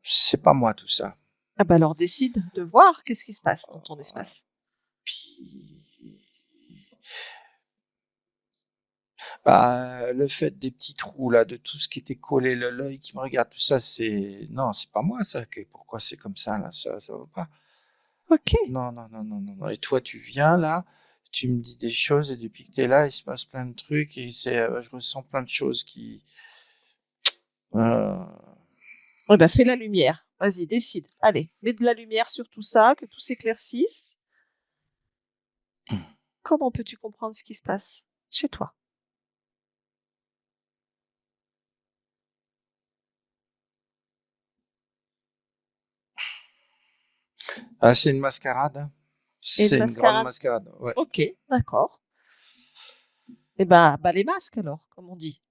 C'est pas moi tout ça. Ah bah alors décide de voir qu'est-ce qui se passe dans ton espace. Puis, bah, le fait des petits trous là, de tout ce qui était collé, l'œil qui me regarde, tout ça, c'est non, c'est pas moi ça. Pourquoi c'est comme ça là? Ça va pas. Ok. Non, non, non, non, non, non. Et toi, tu viens là, tu me dis des choses et depuis que t'es là, il se passe plein de trucs et je ressens plein de choses qui. Euh, Eh ben fais la lumière. Vas-y, décide. Allez, mets de la lumière sur tout ça, que tout s'éclaircisse. Comment peux-tu comprendre ce qui se passe chez toi? Ah, c'est une mascarade, hein. Et une C'est une grande mascarade. mascarade. Ouais. Ok, d'accord. Eh ben, bah les masques alors, comme on dit.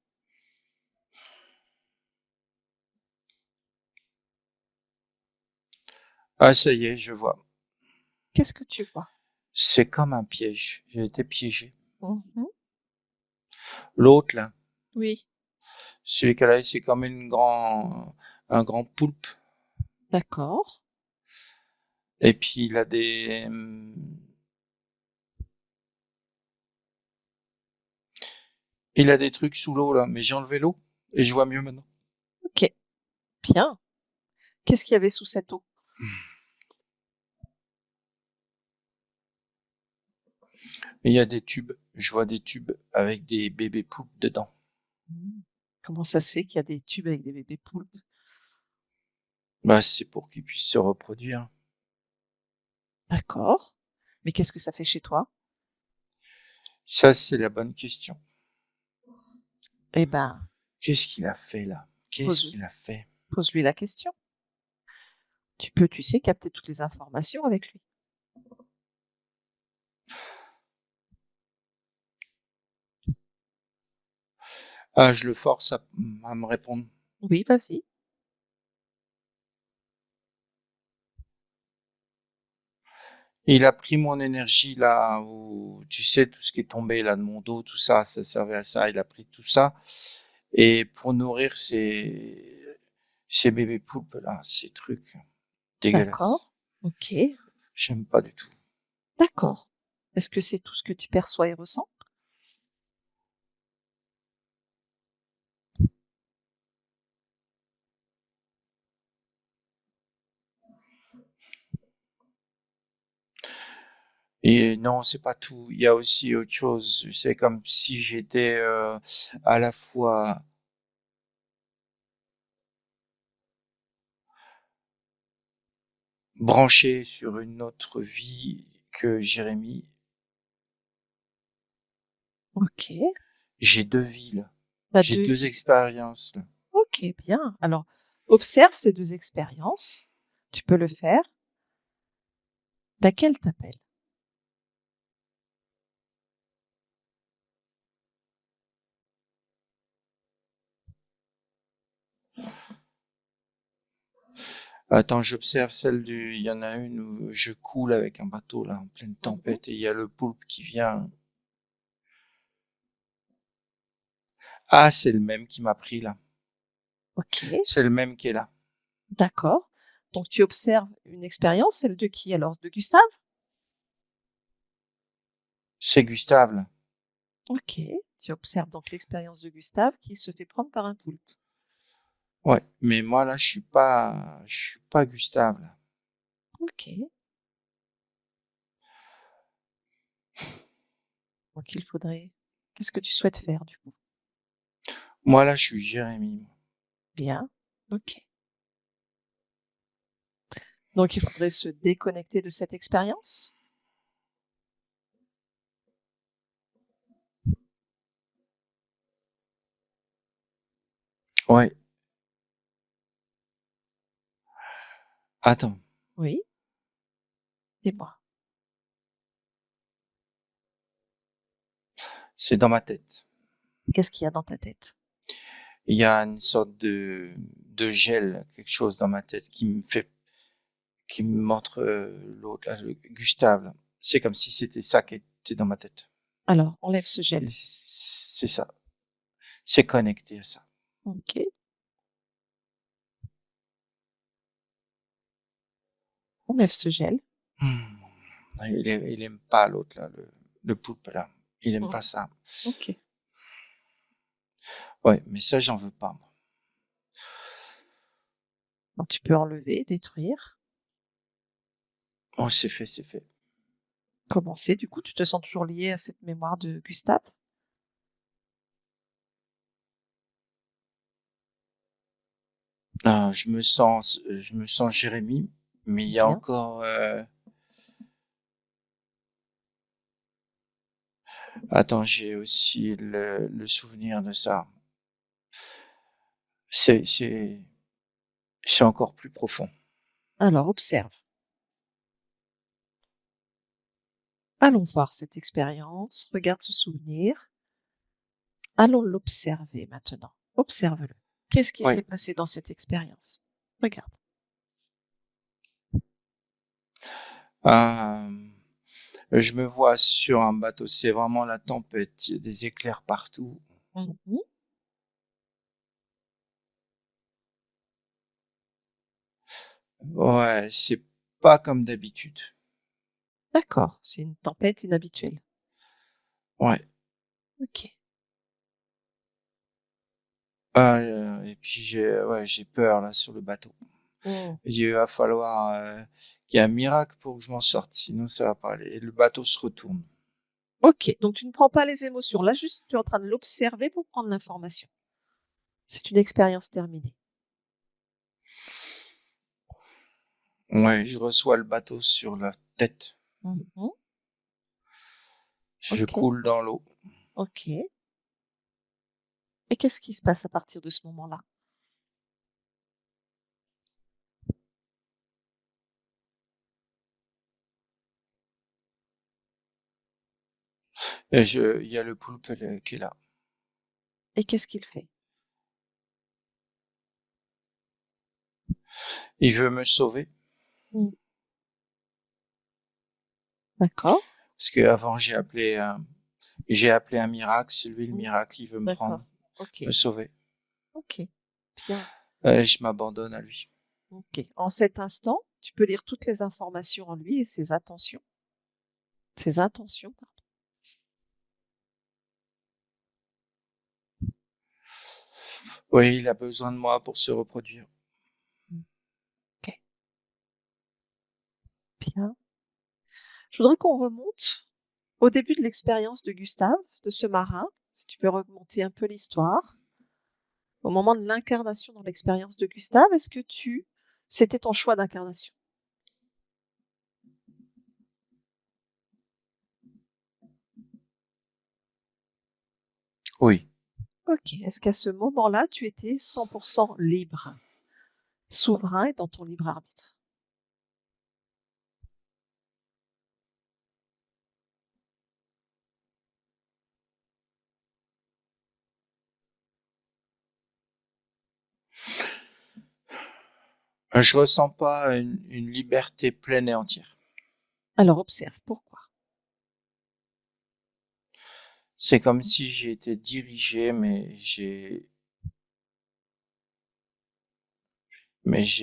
Ah, ça y est, je vois. Qu'est-ce que tu vois? C'est comme un piège. J'ai été piégé. Mhm. L'autre là, Oui, celui qui a là, c'est comme un grand poulpe. d'accord. Et puis il a des trucs sous l'eau là, mais j'ai enlevé l'eau et je vois mieux maintenant. Ok, bien. Qu'est-ce qu'il y avait sous cette eau? Et il y a des tubes. Je vois des tubes avec des bébés poulpes dedans. Hmm. Comment ça se fait qu'il y a des tubes avec des bébés poulpes? Bah, c'est pour qu'ils puissent se reproduire. D'accord. Mais qu'est-ce que ça fait chez toi? Ça, c'est la bonne question. Eh ben, Qu'est-ce qu'il a fait là? Qu'est-ce pose, qu'il a fait? pose-lui la question. Tu peux, tu sais, capter toutes les informations avec lui. Ah, je le force à me répondre. Oui, vas-y. Il a pris mon énergie là, où tu sais, tout ce qui est tombé là de mon dos, tout ça, ça servait à ça. Il a pris tout ça Et pour nourrir ces bébés poulpes là, ces trucs dégueulasses. D'accord. OK. J'aime pas du tout. D'accord. Est-ce que c'est tout ce que tu perçois et ressens? Et non, c'est pas tout. Il y a aussi autre chose. C'est comme si j'étais à la fois branché sur une autre vie que Jérémy. OK. J'ai 2 vies là. Tu as J'ai 2 2 vies. expériences là. OK, bien. Alors, observe ces 2 expériences. Tu peux le faire. Laquelle t'appelle? Attends, j'observe celle il y en a une où je coule avec un bateau là en pleine Mmh. tempête et il y a le poulpe qui vient. Ah, c'est le même qui m'a pris là. OK, C'est le même qui est là. d'accord. Donc tu observes une expérience, celle de qui alors? De Gustave? C'est Gustave là. OK. Tu observes donc l'expérience de Gustave qui se fait prendre par un poulpe. Ouais, mais moi là, je suis pas Gustave là. OK. Donc il faudrait qu'est-ce que tu souhaites faire du coup? Moi là, je suis Jérémy. Bien. OK. Donc il faudrait se déconnecter de cette expérience? Ouais. Attends, Oui, dis-moi. c'est dans ma tête. Qu'est-ce qu'il y a dans ta tête? Il y a une sorte de gel, quelque chose dans ma tête qui me montre l'autre là, Gustave là. C'est comme si c'était ça qui était dans ma tête. Alors, enlève ce gel. Et c'est ça. C'est connecté à ça. OK. Enlève ce gel. Hmm. Il aime pas l'autre là, le poulpe là. Il aime Mmh. pas ça. OK. Ouais, mais ça, j'en veux pas, moi. Donc tu peux enlever, détruire. Oh, c'est fait, c'est fait. Commencer. Du coup, tu te sens toujours lié à cette mémoire de Gustave? Ah, je me sens Jérémy, mais il y a Bien. encore. Attends, j'ai aussi le souvenir de ça. C'est, c'est, c'est encore plus profond. Alors observe. Allons voir cette expérience, regarde ce souvenir. Allons l'observer maintenant. Observe-le. Qu'est-ce qui Oui. s'est passé dans cette expérience? Regarde. Euh, je me vois sur un bateau. C'est vraiment la tempête. Il y a des éclairs partout. Mmh. Ouais, c'est pas comme d'habitude. D'accord, c'est une tempête inhabituelle. Ouais. OK. Et puis j'ai peur là sur le bateau. Mmh. Il va falloir qu'il y ait un miracle pour que je m'en sorte, sinon ça va pas aller. Et le bateau se retourne. OK, donc tu ne prends pas les émotions. Là, juste, tu es en train de l'observer pour prendre l'information. C'est une expérience terminée. Ouais, je reçois le bateau sur la tête. Mmh. Je OK, coule dans l'eau. OK. Et qu'est-ce qui se passe à partir de ce moment-là? Et il y a le poulpe qui est là. Et qu'est-ce qu'il fait? Il veut me sauver. Mmh. D'accord, Parce que avant j'ai appelé un miracle. C'est lui le mmh, miracle. Il veut me prendre, d'accord, OK. me sauver. OK. Bien. Je m'abandonne à lui. OK. En cet instant, tu peux lire toutes les informations en lui et ses intentions, pardon. Oui, il a besoin de moi pour se reproduire. Mmh. OK, bien. Je voudrais qu'on remonte au début de l'expérience de Gustave, de ce marin. Si tu peux remonter un peu l'histoire. Au moment de l'incarnation dans l'expérience de Gustave, est-ce que c'était ton choix d'incarnation? Oui. OK. Est-ce qu'à ce moment-là, tu étais 100% libre, souverain et dans ton libre arbitre? Je ressens pas une liberté pleine et entière. Alors observe, pourquoi? C'est comme si j'ai été dirigé, mais j'ai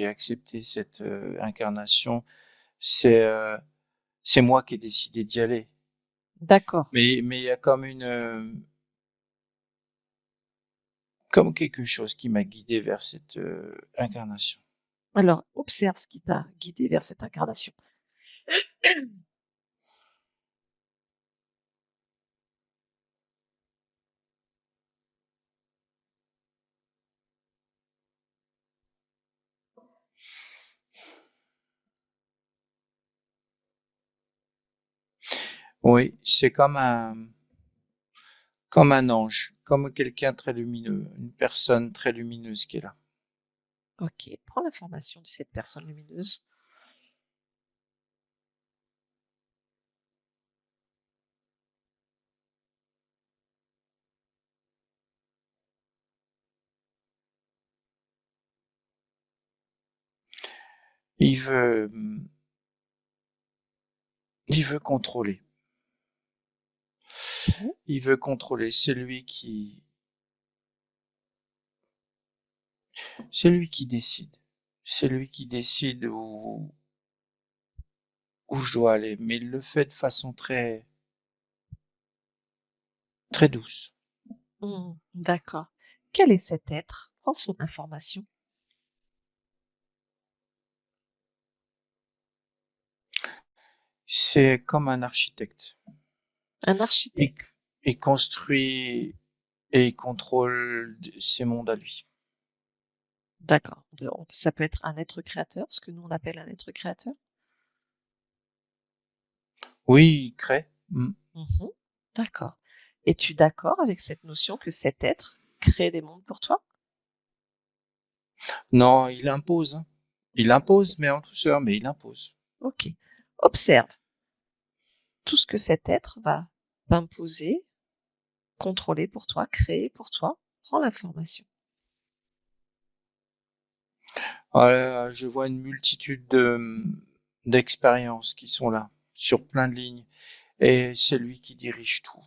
accepté cette incarnation. C'est euh, c'est moi qui ai décidé d'y aller. D'accord. Mais il y a comme comme quelque chose qui m'a guidé vers cette incarnation. Alors observe ce qui t'a guidé vers cette incarnation. Oui, c'est comme un ange, comme quelqu'un très lumineux, une personne très lumineuse qui est là. OK, prends l'information de cette personne lumineuse. Il veut, il veut contrôler. OK. Il veut contrôler. C'est lui qui décide. C'est lui qui décide où je dois aller. Mais il le fait de façon très, très douce. Mmh, d'accord. Quel est cet être? Prends son information. C'est comme un architecte. Un Il, architecte. il construit et il contrôle ses mondes à lui. D'accord. Donc ça peut être un être créateur, ce que nous on appelle un être créateur? Oui, il crée. Mmh. D'accord. Es-tu d'accord avec cette notion que cet être crée des mondes pour toi? Non, il impose, hein. Il impose, mais en douceur, mais il impose. OK. Observe tout ce que cet être va t'imposer, contrôler pour toi, créer pour toi. Prends l'information. Je vois une multitude d'expériences qui sont là, sur plein de lignes. Et c'est lui qui dirige tout.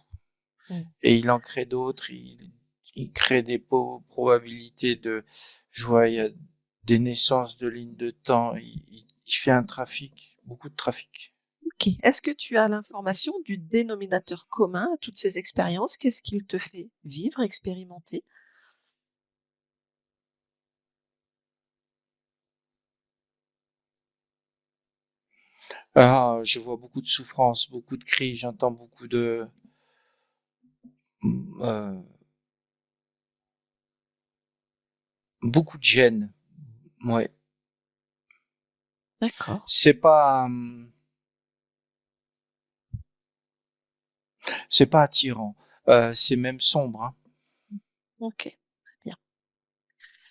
Mmh. Et il en crée d'autres, il crée des probabilités je vois, il y a des naissances de lignes de temps, il fait un trafic, beaucoup de trafic. OK. Est-ce que tu as l'information du dénominateur commun à toutes ces expériences? Qu'est-ce qu'il te fait vivre, expérimenter? Ah, je vois beaucoup de souffrances, beaucoup de cris, j'entends euh, beaucoup de gêne. Ouais. D'accord. C'est pas, c'est pas attirant. C'est même sombre, hein. OK. Très bien.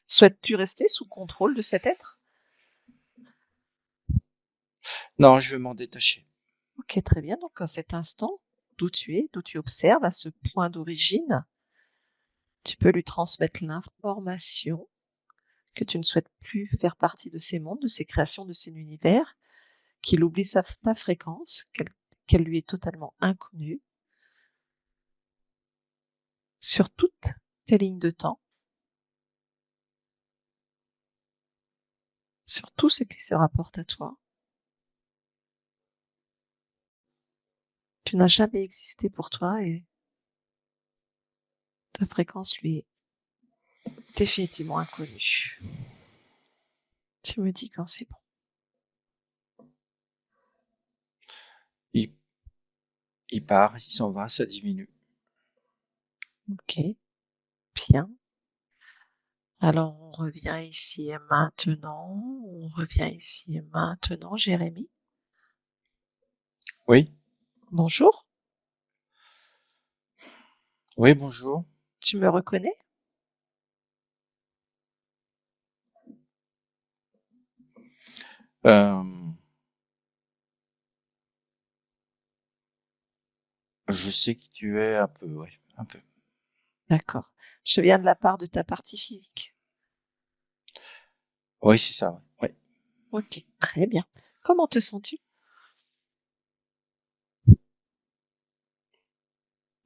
Souhaites-tu rester sous contrôle de cet être? Non, je veux m'en détacher. OK, très bien. Donc, à cet instant, d'où tu es, d'où tu observes, à ce point d'origine, tu peux lui transmettre l'information que tu ne souhaites plus faire partie de ces mondes, de ces créations, de cet univers, qu'il oublie ta fréquence, qu'elle lui est totalement inconnue sur toutes tes lignes de temps. sur tout ce qui se rapporte à toi. Tu n'as jamais existé pour toi et ta fréquence lui est définitivement inconnue. Tu me dis quand c'est bon. Il, il part, il s'en va, ça diminue. Ok, bien. Alors, on revient ici et maintenant. On revient ici et maintenant. Jérémy, Oui, bonjour. oui, bonjour. Tu me reconnais? Euh, je sais qui tu es un peu, oui, un peu. D'accord. Je viens de la part de ta partie physique. Oui, c'est ça, oui. Ok, très bien. Comment te sens-tu?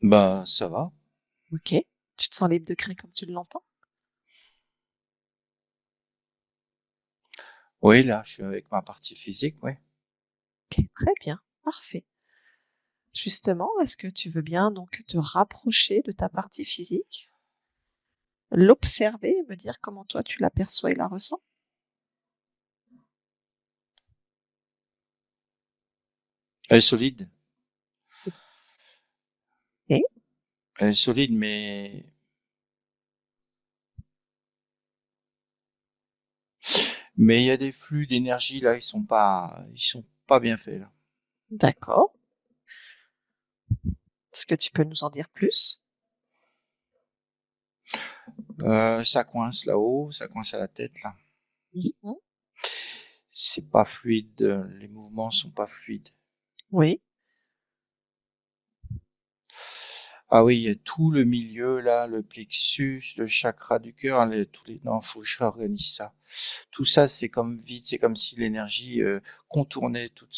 Bah, ça va. Ok. Tu te sens libre de créer comme tu l'entends? Oui, là, je suis avec ma partie physique, oui. Ok, très bien. Parfait. Justement, est-ce que tu veux bien donc te rapprocher de ta partie physique, l'observer et me dire comment toi tu l'aperçois et la ressens? Elle est solide. Ok. Elle est solide, mais il y a des flux d'énergie là, ils sont pas bien faits là. D'accord. Est-ce que tu peux nous en dire plus? Ça coince là-haut, ça coince à la tête là. Mhm. C'est pas fluide, les mouvements sont pas fluides. Oui, Ah oui, il y a tout le milieu là, le plexus, le chakra du cœur, tous les. Non, faut que je réorganise ça. Tout ça, c'est comme vide, c'est comme si l'énergie contournait tout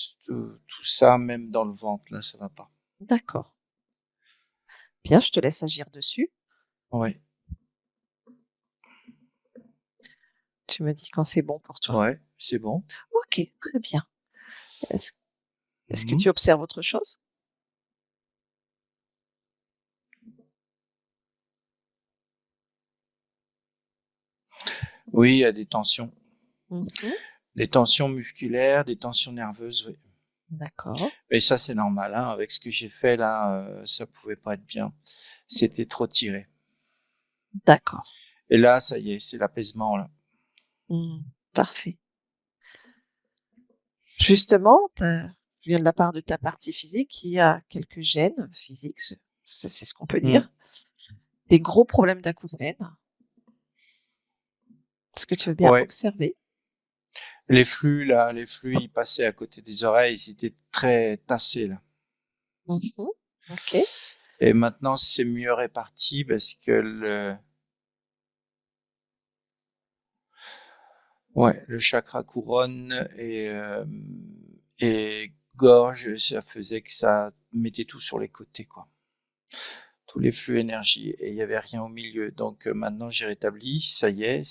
ça, même dans le ventre. Là, ça va pas. d'accord. Bien, je te laisse agir dessus. Ouais, Tu me dis quand c'est bon pour toi. ouais, c'est bon. Ok, très bien. Est-ce, est-ce que Mhm. tu observes autre chose? Oui, il y a Mhm. des tensions musculaires, des tensions nerveuses. Oui. D'accord, Et ça, c'est normal. Hein. Avec ce que j'ai fait là, ça pouvait pas être bien. C'était trop tiré. d'accord. Et là, ça y est, c'est l'apaisement là. Hmm, parfait. Justement, tu viens de la part de ta partie physique qui a quelques gènes physiques, c'est ce qu'on peut Mm. dire, des gros problèmes d'acouphènes. Est-ce que tu veux bien Ouais. observer? Les flux là, les flux, ils passaient à côté des oreilles, ils étaient très tassés là. Mhm. Ok. Et maintenant, c'est mieux réparti parce que le chakra couronne et gorge, ça faisait que ça mettait tout sur les côtés, quoi. Tous les flux énergie et il y avait rien au milieu. Donc maintenant, j'ai rétabli, ça y est,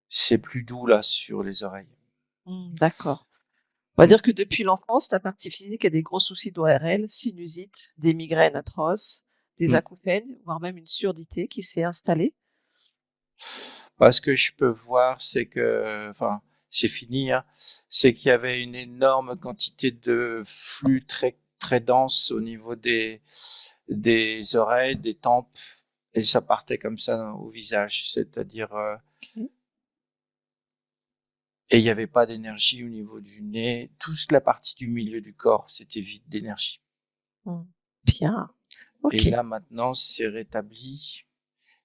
c'est plus doux là sur les oreilles. D'accord. On va Mm. dire que depuis l'enfance, ta partie physique a des gros soucis d'ORL, sinusite, des migraines atroces, des Mm. acouphènes, voire même une surdité qui s'est installée. Ce que je peux voir, c'est que, enfin, c'est fini, hein, c'est qu'il y avait une énorme quantité de flux très, très dense au niveau des oreilles, des tempes, et ça partait comme ça au visage. C'est-à-dire, Ok. et il n'y avait pas d'énergie au niveau du nez. Toute la partie du milieu du corps, c'était vide d'énergie. Hmm. Bien. Et Ok. là, maintenant, c'est rétabli,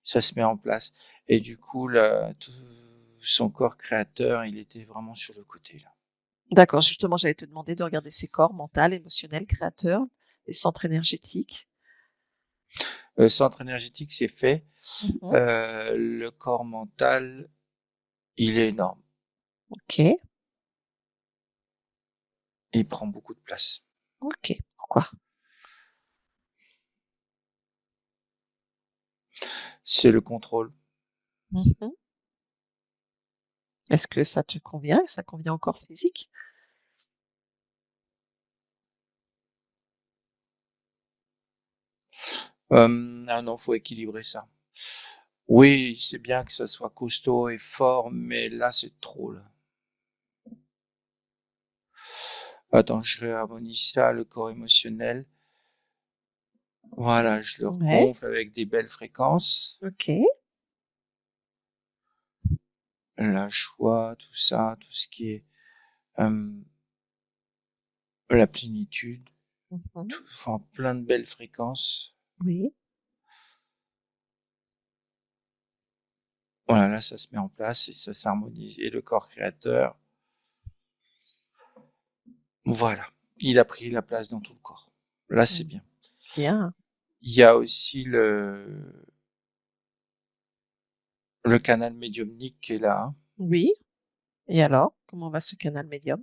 ça se met en place. Et du coup, là, tout son corps créateur, il était vraiment sur le côté, là. D'accord. Justement, j'allais te demander de regarder ses corps mental, émotionnel, créateur, les centres énergétiques. Le centre énergétique, c'est fait. Mhm. Le corps mental, il est énorme. Ok. Il prend beaucoup de place. Ok. Pourquoi? C'est le contrôle. Mhm. Est-ce que ça te convient et ça convient au corps physique? Ah non, faut équilibrer ça. Oui, c'est bien que ça soit costaud et fort, mais là, c'est trop, là. Attends, je réharmonise ça, le corps émotionnel. Voilà, je le Ouais, regonfle avec des belles fréquences. OK. La joie, tout ça, tout ce qui est la plénitude, Mmh. enfin plein de belles fréquences. Oui, Voilà, là, ça se met en place et ça s'harmonise. Et le corps créateur, voilà, il a pris la place dans tout le corps. Là, c'est mmh, bien. bien. Il y a aussi le canal médiumnique qui est là, hein. Oui, et alors? Comment va ce canal médium?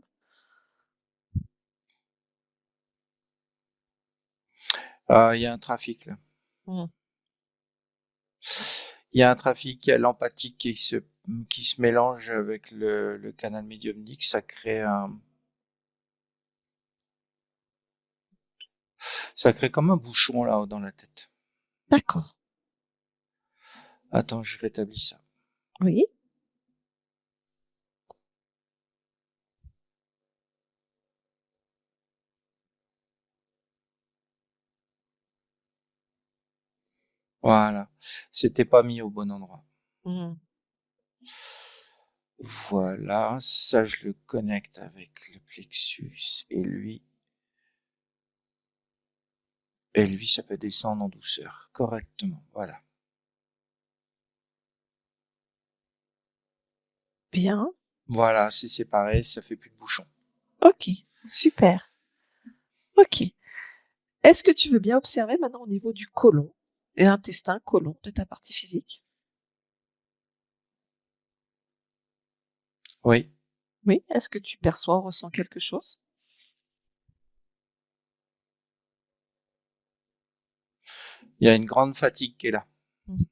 Ah, il y a un trafic là. Mmh, Il y a un trafic, il y a l'empathique qui se mélange avec le canal médiumnique. Ça crée comme un bouchon là dans la tête. d'accord. Attends, je rétablis ça. Oui, Voilà. C'était pas mis au bon endroit. mmh, Voilà. Ça, je le connecte avec le plexus et lui, ça peut descendre en douceur. Correctement. Voilà. bien. Voilà, c'est séparé, ça fait plus de bouchon. OK, super. OK. Est-ce que tu veux bien observer maintenant au niveau du côlon et intestin, côlon de ta partie physique? Oui. Oui, est-ce que tu perçois ou ressens quelque chose? Il y a une grande fatigue qui est là. Mmh.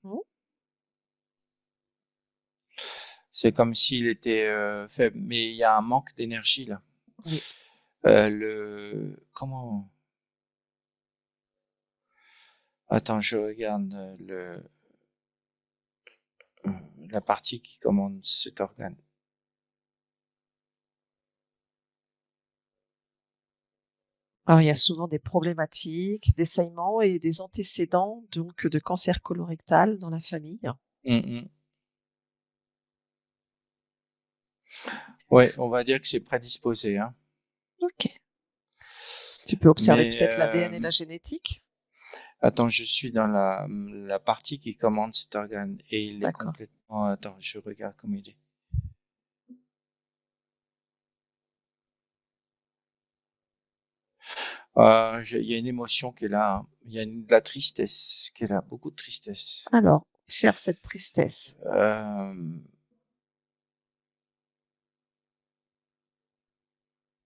C'est comme s'il était faible, mais il y a un manque d'énergie là. Oui. Comment? Attends, je regarde euh, la partie qui commande cet organe. Alors, il y a souvent des problématiques, des saignements et des antécédents donc de cancer colorectal dans la famille. Mm. Ouais, on va dire que c'est prédisposé, hein. OK. Tu peux observer Mais peut-être l'ADN et la génétique? attends, je suis dans la partie qui commande cet organe et il est D'accord. complètement. Attends, je regarde comment il est. Il y a une émotion qui est là, hein. Il y a de la tristesse qui est là, beaucoup de tristesse. Alors, observe cette tristesse. Euh,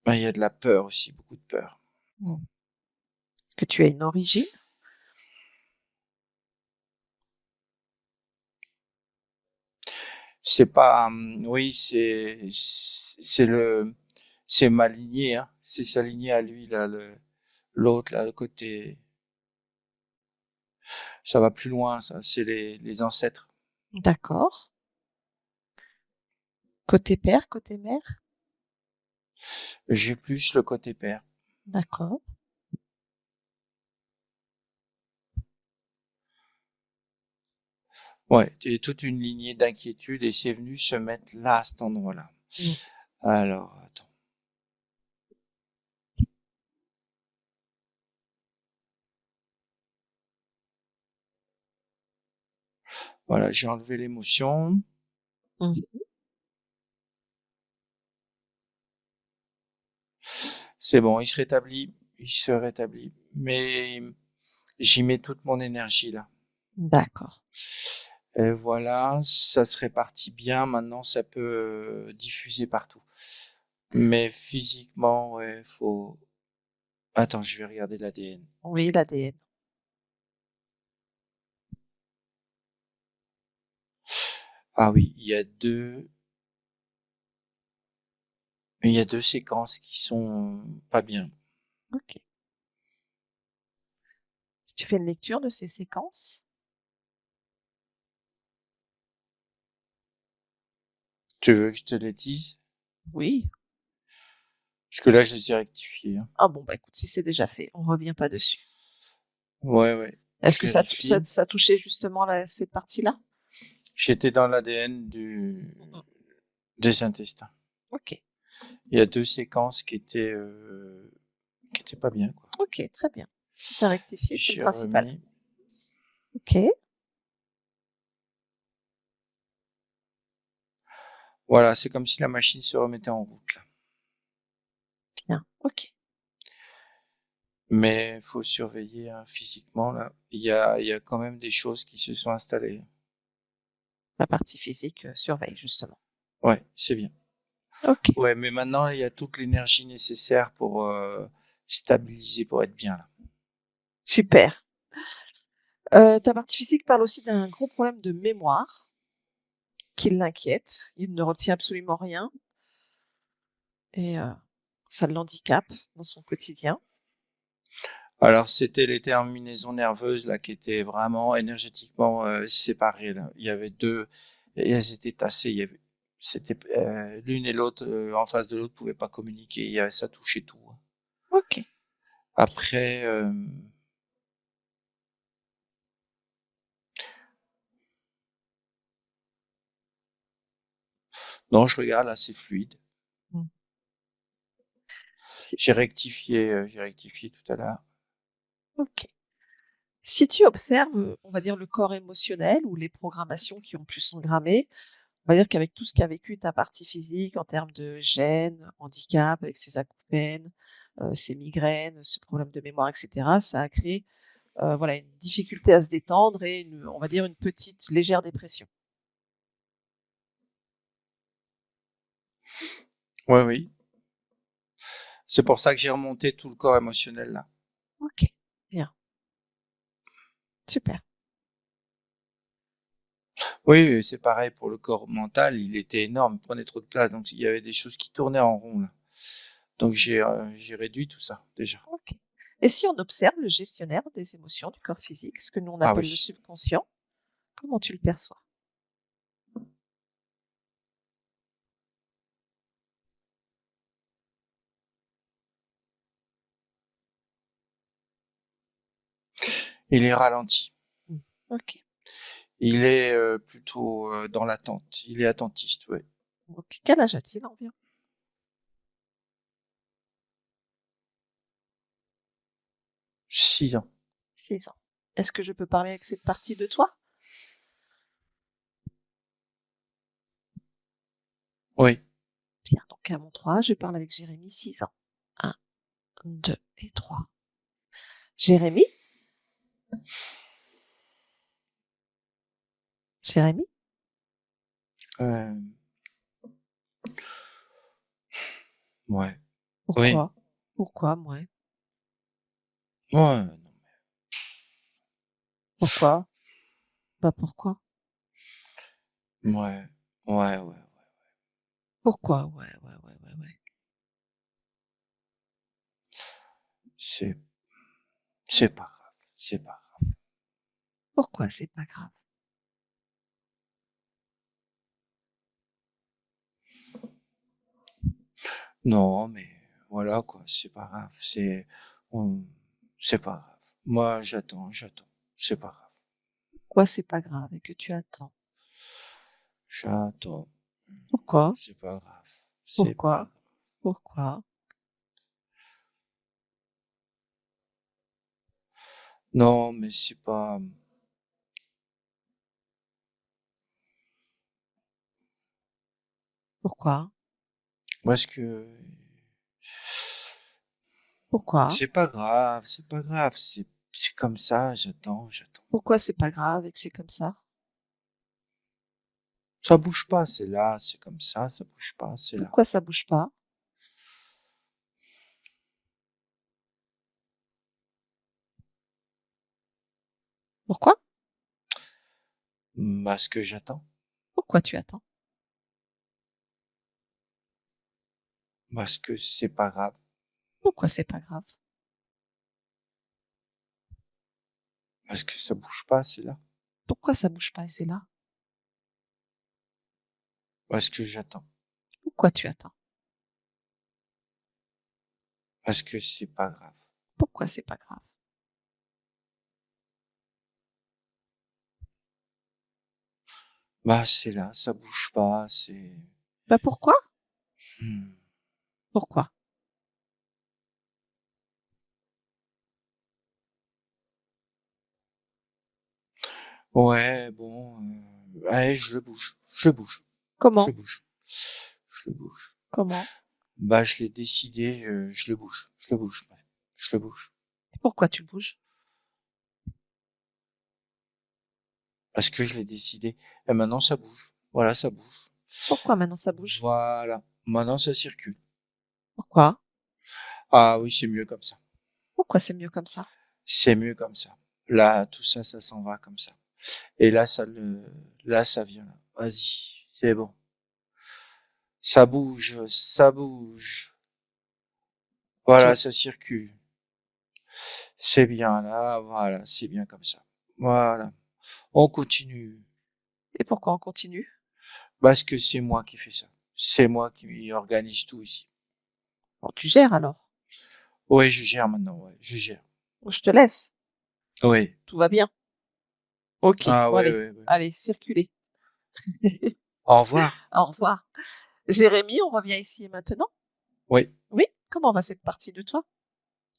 il y a de la peur aussi, beaucoup de peur. Mmh. Est-ce que tu as une origine? C'est pas, oui, c'est ma lignée, hein. C'est sa lignée à lui, là, l'autre, là, le côté, ça va plus loin, ça, c'est les ancêtres. D'accord. Côté père, côté mère? J'ai plus le côté père. D'accord. Ouais, c'est toute une lignée d'inquiétude et c'est venu se mettre là, à cet endroit-là. Mmh. Alors, attends. Voilà, j'ai enlevé l'émotion. Mmh. C'est bon, il se rétablit. Il se rétablit. Mais j'y mets toute mon énergie là. D'accord. Et voilà, ça se répartit bien. Maintenant, ça peut diffuser partout. Mais physiquement, ouais, faut. Attends, je vais regarder l'ADN. Oui, l'ADN. Ah oui, il y a deux. il y a 2 séquences qui sont pas bien. OK. Si tu fais une lecture de ces séquences? Tu veux que je te les dise? Oui. Parce que là, je les ai rectifiées, hein. Ah bon, bah, écoute, si c'est déjà fait, on revient pas dessus. Ouais, ouais, Est-ce je que ça vérifie. touchait justement cette partie-là? J'étais dans l'ADN Mmh. des intestins. OK. Il y a 2 séquences qui étaient pas bien, quoi. OK, très bien. Si tu as rectifié, c'est le J'ai principal. remis. OK, Voilà, c'est comme si la machine se remettait en route, là. bien. OK. Mais faut surveiller, hein, physiquement, là. Il y a quand même des choses qui se sont installées. La partie physique, surveille justement. Ouais, c'est bien. OK, Ouais, mais maintenant, il y a toute l'énergie nécessaire pour stabiliser, pour être bien, là. super. Ta partie physique parle aussi d'un gros problème de mémoire qui l'inquiète. Il ne retient absolument rien et ça l'handicape dans son quotidien. Alors, c'était les terminaisons nerveuses, là, qui étaient vraiment énergétiquement séparées, là. Il y avait deux, et elles étaient tassées. C'était, l'une et l'autre, en face de l'autre, pouvaient pas communiquer. Ça touchait tout, hein. OK. Après, non, je regarde, là, c'est fluide. Mmh. Si J'ai rectifié tout à l'heure. OK. Si tu observes, on va dire le corps émotionnel ou les programmations qui ont pu s'engrammer, on va dire qu'avec tout ce qu'a vécu ta partie physique en termes de gènes, handicap avec ses acouphènes, ses migraines, ce problème de mémoire et cetera, ça a créé, voilà une difficulté à se détendre et on va dire une petite légère dépression. Oui, oui. C'est pour ça que j'ai remonté tout le corps émotionnel, là. OK, bien, super. Oui, c'est pareil pour le corps mental, il était énorme, il prenait trop de place, donc il y avait des choses qui tournaient en rond, là. Donc j'ai réduit tout ça, déjà. OK. Et si on observe le gestionnaire des émotions du corps physique, ce que nous on Ah appelle le oui. subconscient, comment tu le perçois? Il est ralenti. Mmh. OK. Il est plutôt dans l'attente. Il est attentiste, ouais. OK. Quel âge a-t-il environ? 6 ans. 6 ans. Est-ce que je peux parler avec cette partie de toi? Oui. Bien, donc à mon 3, je parle avec Jérémy, 6 ans. 1, 2 et 3. Jérémy? Jérémy? Euh, ouais. Oui. Pourquoi? Pourquoi, mouais? Ouais. Pourquoi? Bah, pourquoi? Ouais. Ouais, ouais. Pourquoi? Ouais, ouais, ouais, ouais, ouais. C'est, c'est pas grave. C'est pas grave. Pourquoi c'est pas grave? Non, mais voilà, quoi. C'est pas grave. On- c'est pas grave. Moi, j'attends. C'est pas grave. Pourquoi c'est pas grave et que tu attends? J'attends. Pourquoi? C'est pas grave. C'est pas Pourquoi? grave. Pourquoi? Non, mais c'est pas. Pourquoi? Parce que Pourquoi? c'est pas grave, c'est pas grave, c'est comme ça, j'attends. Pourquoi c'est pas grave et que c'est comme ça? Ça bouge pas, c'est là, c'est comme ça bouge pas, c'est là. Pourquoi ça bouge pas? Pourquoi? Parce que j'attends. Pourquoi tu attends? Parce que c'est pas grave. Pourquoi c'est pas grave? Parce que ça bouge pas, c'est là. Pourquoi ça bouge pas et c'est là? Parce que j'attends. Pourquoi tu attends? Parce que c'est pas grave. Pourquoi c'est pas grave? Bah, c'est là, ça bouge pas, Bah pourquoi? Hmm. Pourquoi? Ouais, bon, allez, je le bouge. Je le bouge. Je Comment? le bouge. Je le bouge. Comment? Bah, je l'ai décidé, je le bouge. Je le bouge. Ouais. Je le bouge. Et pourquoi tu bouges? Parce que je l'ai décidé. Et maintenant, ça bouge. Voilà, ça bouge. Pourquoi maintenant ça bouge? Voilà. Maintenant, ça circule. Pourquoi? Ah oui, c'est mieux comme ça. Pourquoi c'est mieux comme ça? C'est mieux comme ça. Là, tout ça, ça s'en va comme ça. Et là, là, ça vient là. Vas-y, c'est bon. Ça bouge, ça bouge. Voilà, Ok. ça circule. C'est bien là, voilà, c'est bien comme ça. Voilà. On continue. Et pourquoi on continue? Parce que c'est moi qui fais ça. C'est moi qui organise tout ici. Bon, tu gères alors. Oui, je gère maintenant, ouais, je gère. Je te laisse. Oui. Tout va bien. Ok. Ah Bon, ouais, allez. ouais, ouais. Allez, circulez. Au revoir. Au revoir. Jérémy, on revient ici et maintenant? Oui. Oui? Comment va cette partie de toi?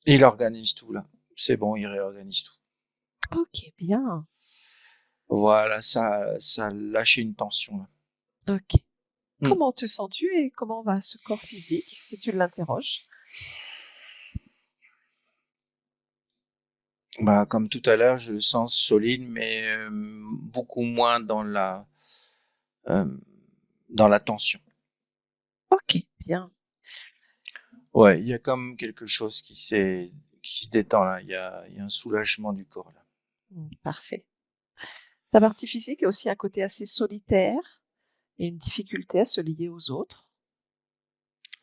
Il organise tout là. C'est bon, il réorganise tout. Ok, bien. Voilà, ça a lâché une tension là. Ok. Hmm. Comment te sens-tu et comment va ce corps physique, si tu l'interroges? Bah, comme tout à l'heure, je le sens solide, mais beaucoup moins euh, dans la tension. Ok, bien. Ouais, il y a comme quelque chose qui se détend là. Il y a un soulagement du corps là. Parfait. Ta partie physique a aussi un côté assez solitaire et une difficulté à se lier aux autres.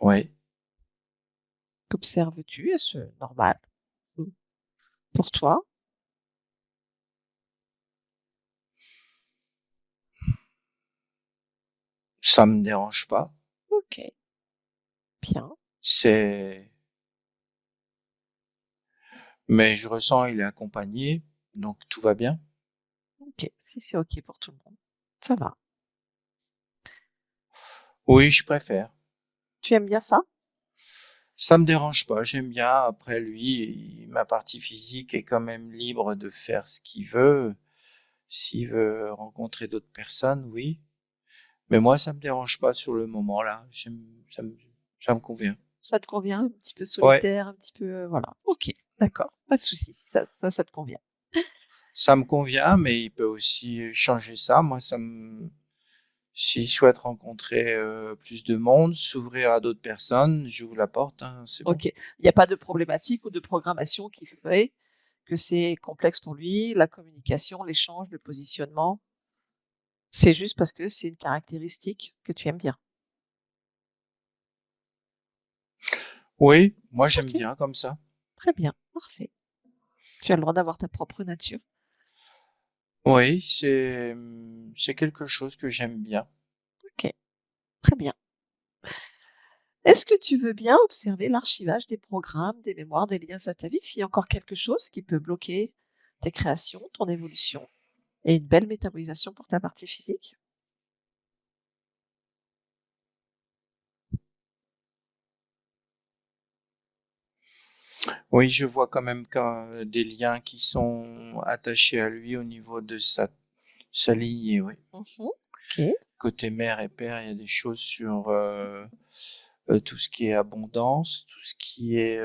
Ouais, Qu'observes-tu? Est-ce normal mmh, pour toi? ça me dérange pas. Ok, bien. C'est, mais je ressens il est accompagné, donc tout va bien. Ok, si c'est ok pour tout le monde, ça va. Oui, je préfère. Tu aimes bien ça? Ça me dérange pas. J'aime bien. Après lui, ma partie physique est quand même libre de faire ce qu'il veut. S'il veut rencontrer d'autres personnes, oui. Mais moi, ça me dérange pas sur le moment là. Ça me convient. Ça te convient? Un petit peu Ouais, solitaire, un petit peu, voilà. Ok, d'accord, pas de souci. Si ça te convient. ça me convient, mais il peut aussi changer ça. Moi, s'il souhaite rencontrer plus de monde, s'ouvrir à d'autres personnes, j'ouvre la porte, hein, c'est bon. Ok, il n'y a pas de problématique ou de programmation qui ferait que c'est complexe pour lui, la communication, l'échange, le positionnement. C'est juste parce que c'est une caractéristique que tu aimes bien. Oui, moi j'aime Ok, bien comme ça. très bien, parfait. Tu as le droit d'avoir ta propre nature. Oui, c'est quelque chose que j'aime bien. Ok, très bien. Est-ce que tu veux bien observer l'archivage des programmes, des mémoires, des liens à ta vie, s'il y a encore quelque chose qui peut bloquer tes créations, ton évolution et une belle métabolisation pour ta partie physique? Oui, je vois quand même des liens qui sont attachés à lui au niveau de sa lignée, oui. Mhm. Ok, Côté mère et père, il y a des choses sur tout ce qui est abondance, tout ce qui est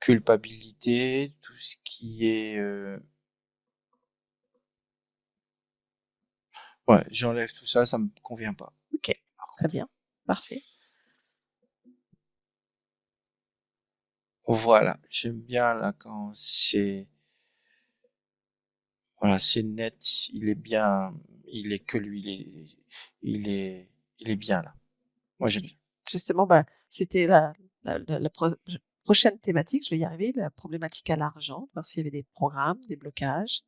culpabilité, tout ce qui est... Ouais, j'enlève tout ça, ça me convient pas. ok, très bien, parfait. Voilà, j'aime bien là quand voilà, c'est net, il est bien, il est que lui, il est, il est bien là. Moi, j'aime bien. Justement, c'était la prochaine thématique, je vais y arriver, la problématique à l'argent, voir s'il y avait des programmes, des blocages.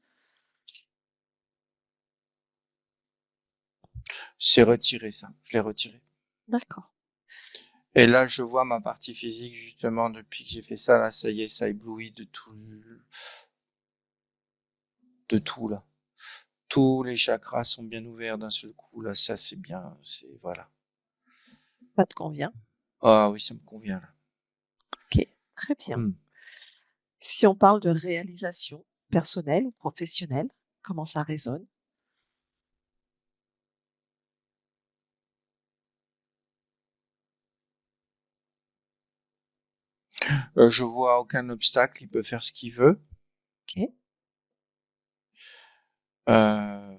C'est retiré, ça. Je l'ai retiré. D'accord. Et là, je vois ma partie physique, justement, depuis que j'ai fait ça, là, ça y est, ça éblouit de tout, là. Tous les chakras sont bien ouverts d'un seul coup, là, ça, c'est bien, voilà. Ça te convient? Ah oui, ça me convient, là. OK, très bien. Hmm. Si on parle de réalisation personnelle ou professionnelle, comment ça résonne? Je vois aucun obstacle, il peut faire ce qu'il veut. OK, Euh,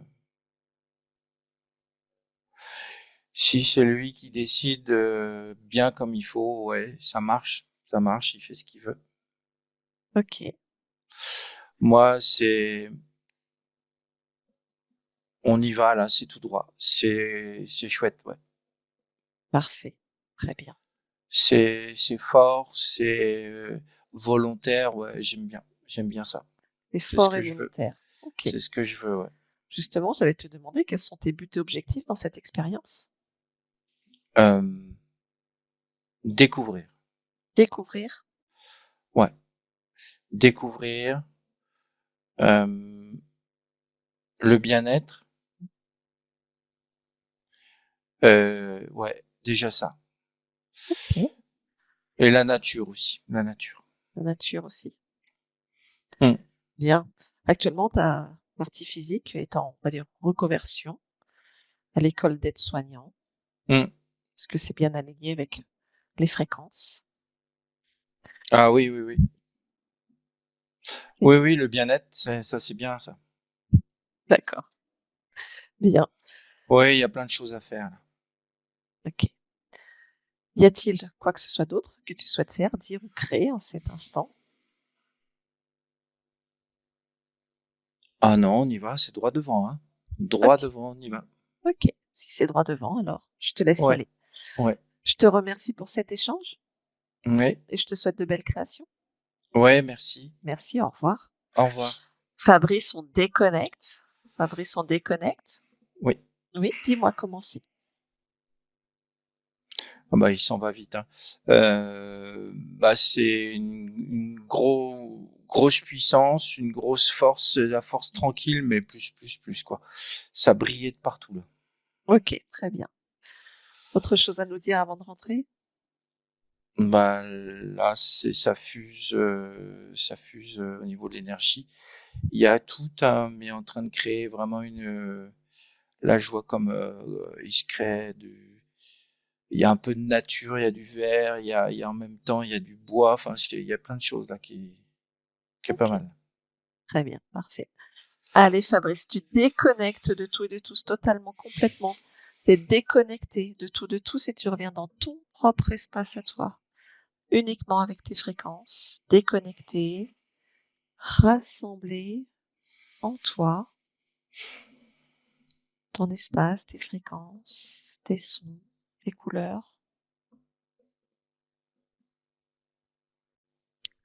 Si c'est lui qui décide bien comme il faut, ouais, ça marche, il fait ce qu'il veut. OK, Moi, on y va là, c'est tout droit, c'est chouette, ouais. parfait, très bien. C'est fort, c'est volontaire, ouais, j'aime bien ça. C'est C'est ce fort que et je veux, volontaire. OK. c'est ce que je veux, ouais. Justement, j'allais te demander quels sont tes buts et objectifs dans cette expérience? Euh, Découvrir, Découvrir? ouais, découvrir euh, le bien-être, ouais, déjà ça. OK. Et la nature aussi, la nature. La nature aussi. Hmm. Bien. Actuellement, ta partie physique est en, on va dire, reconversion à l'école d'aide-soignant. Hmm. Est-ce que c'est bien aligné avec les fréquences? Ah oui, oui, oui. OK. Oui, oui, le bien-être, ça c'est bien ça. D'accord. Bien. Oui, il y a plein de choses à faire là. OK. Y a-t-il quoi que ce soit d'autre que tu souhaites faire, dire ou créer en cet instant? Ah non, on y va, c'est droit devant, hein. Droit OK. devant, on y va. OK. Si c'est droit devant, alors je te laisse y Ouais, aller. ouais, Je te remercie pour cet échange ouais, et je te souhaite de belles créations. ouais, merci. Merci, au revoir. Au revoir. Fabrice, on déconnecte. Fabrice, on déconnecte. Oui. Oui, dis-moi comment c'est. Ah bah il s'en va vite, hein. Bah c'est une grosse puissance, une grosse force, la force tranquille, mais plus quoi. Ça brillait de partout là. OK, très bien. Autre chose à nous dire avant de rentrer? Bah là ça fuse au niveau de l'énergie. Il y a tout un mais en train de créer vraiment là je vois comme il se crée il y a un peu de nature, il y a du vert, il y a en même temps il y a du bois, enfin il y a plein de choses là qui est pas OK, mal. très bien, parfait. Allez Fabrice, tu déconnectes de tout et de tous totalement, complètement. Tu es déconnecté de tous et tu reviens dans ton propre espace à toi, uniquement avec tes fréquences, déconnecté, rassemblé en toi, ton espace, tes fréquences, tes sons, tes couleurs.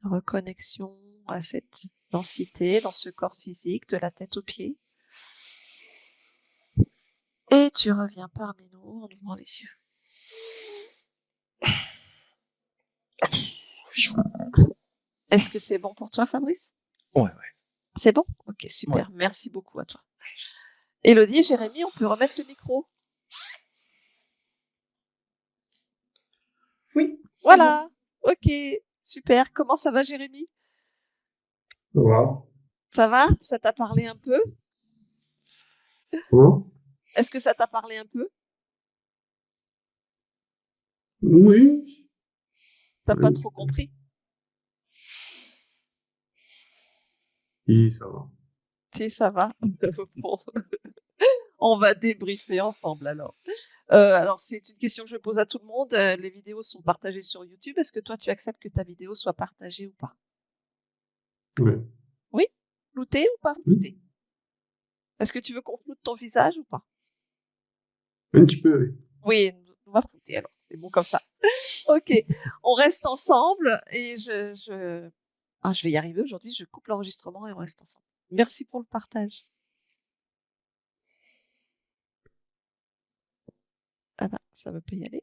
Reconnexion à cette densité dans ce corps physique, de la tête aux pieds. Et tu reviens parmi nous en ouvrant les yeux. Est-ce que c'est bon pour toi, Fabrice? Ouais, ouais, C'est bon? Ok, ouais. super. Merci beaucoup à toi. Élodie, Jérémy, on peut remettre le micro? Oui, c'est bon. Voilà. Ok, super. Comment ça va, Jérémy? Wow. Ça va? Ça t'a parlé un peu? Hein? Est-ce que ça t'a parlé un peu? Oui. T'as pas Oui, trop compris? oui, ça va. Si, ça va. Bon, on va débriefer ensemble alors. Alors, c'est une question que je pose à tout le monde. Les vidéos sont partagées sur YouTube. Est-ce que toi, tu acceptes que ta vidéo soit partagée ou pas? Oui. Oui? Flouté ou pas Oui. flouté? Est-ce que tu veux qu'on floute ton visage ou pas? Un petit peu, oui. Oui, on va flouter alors. C'est bon comme ça. Ok, on reste ensemble et je vais y arriver aujourd'hui. Je coupe l'enregistrement et on reste ensemble. Merci pour le partage. Ah ben, ça va pas y aller.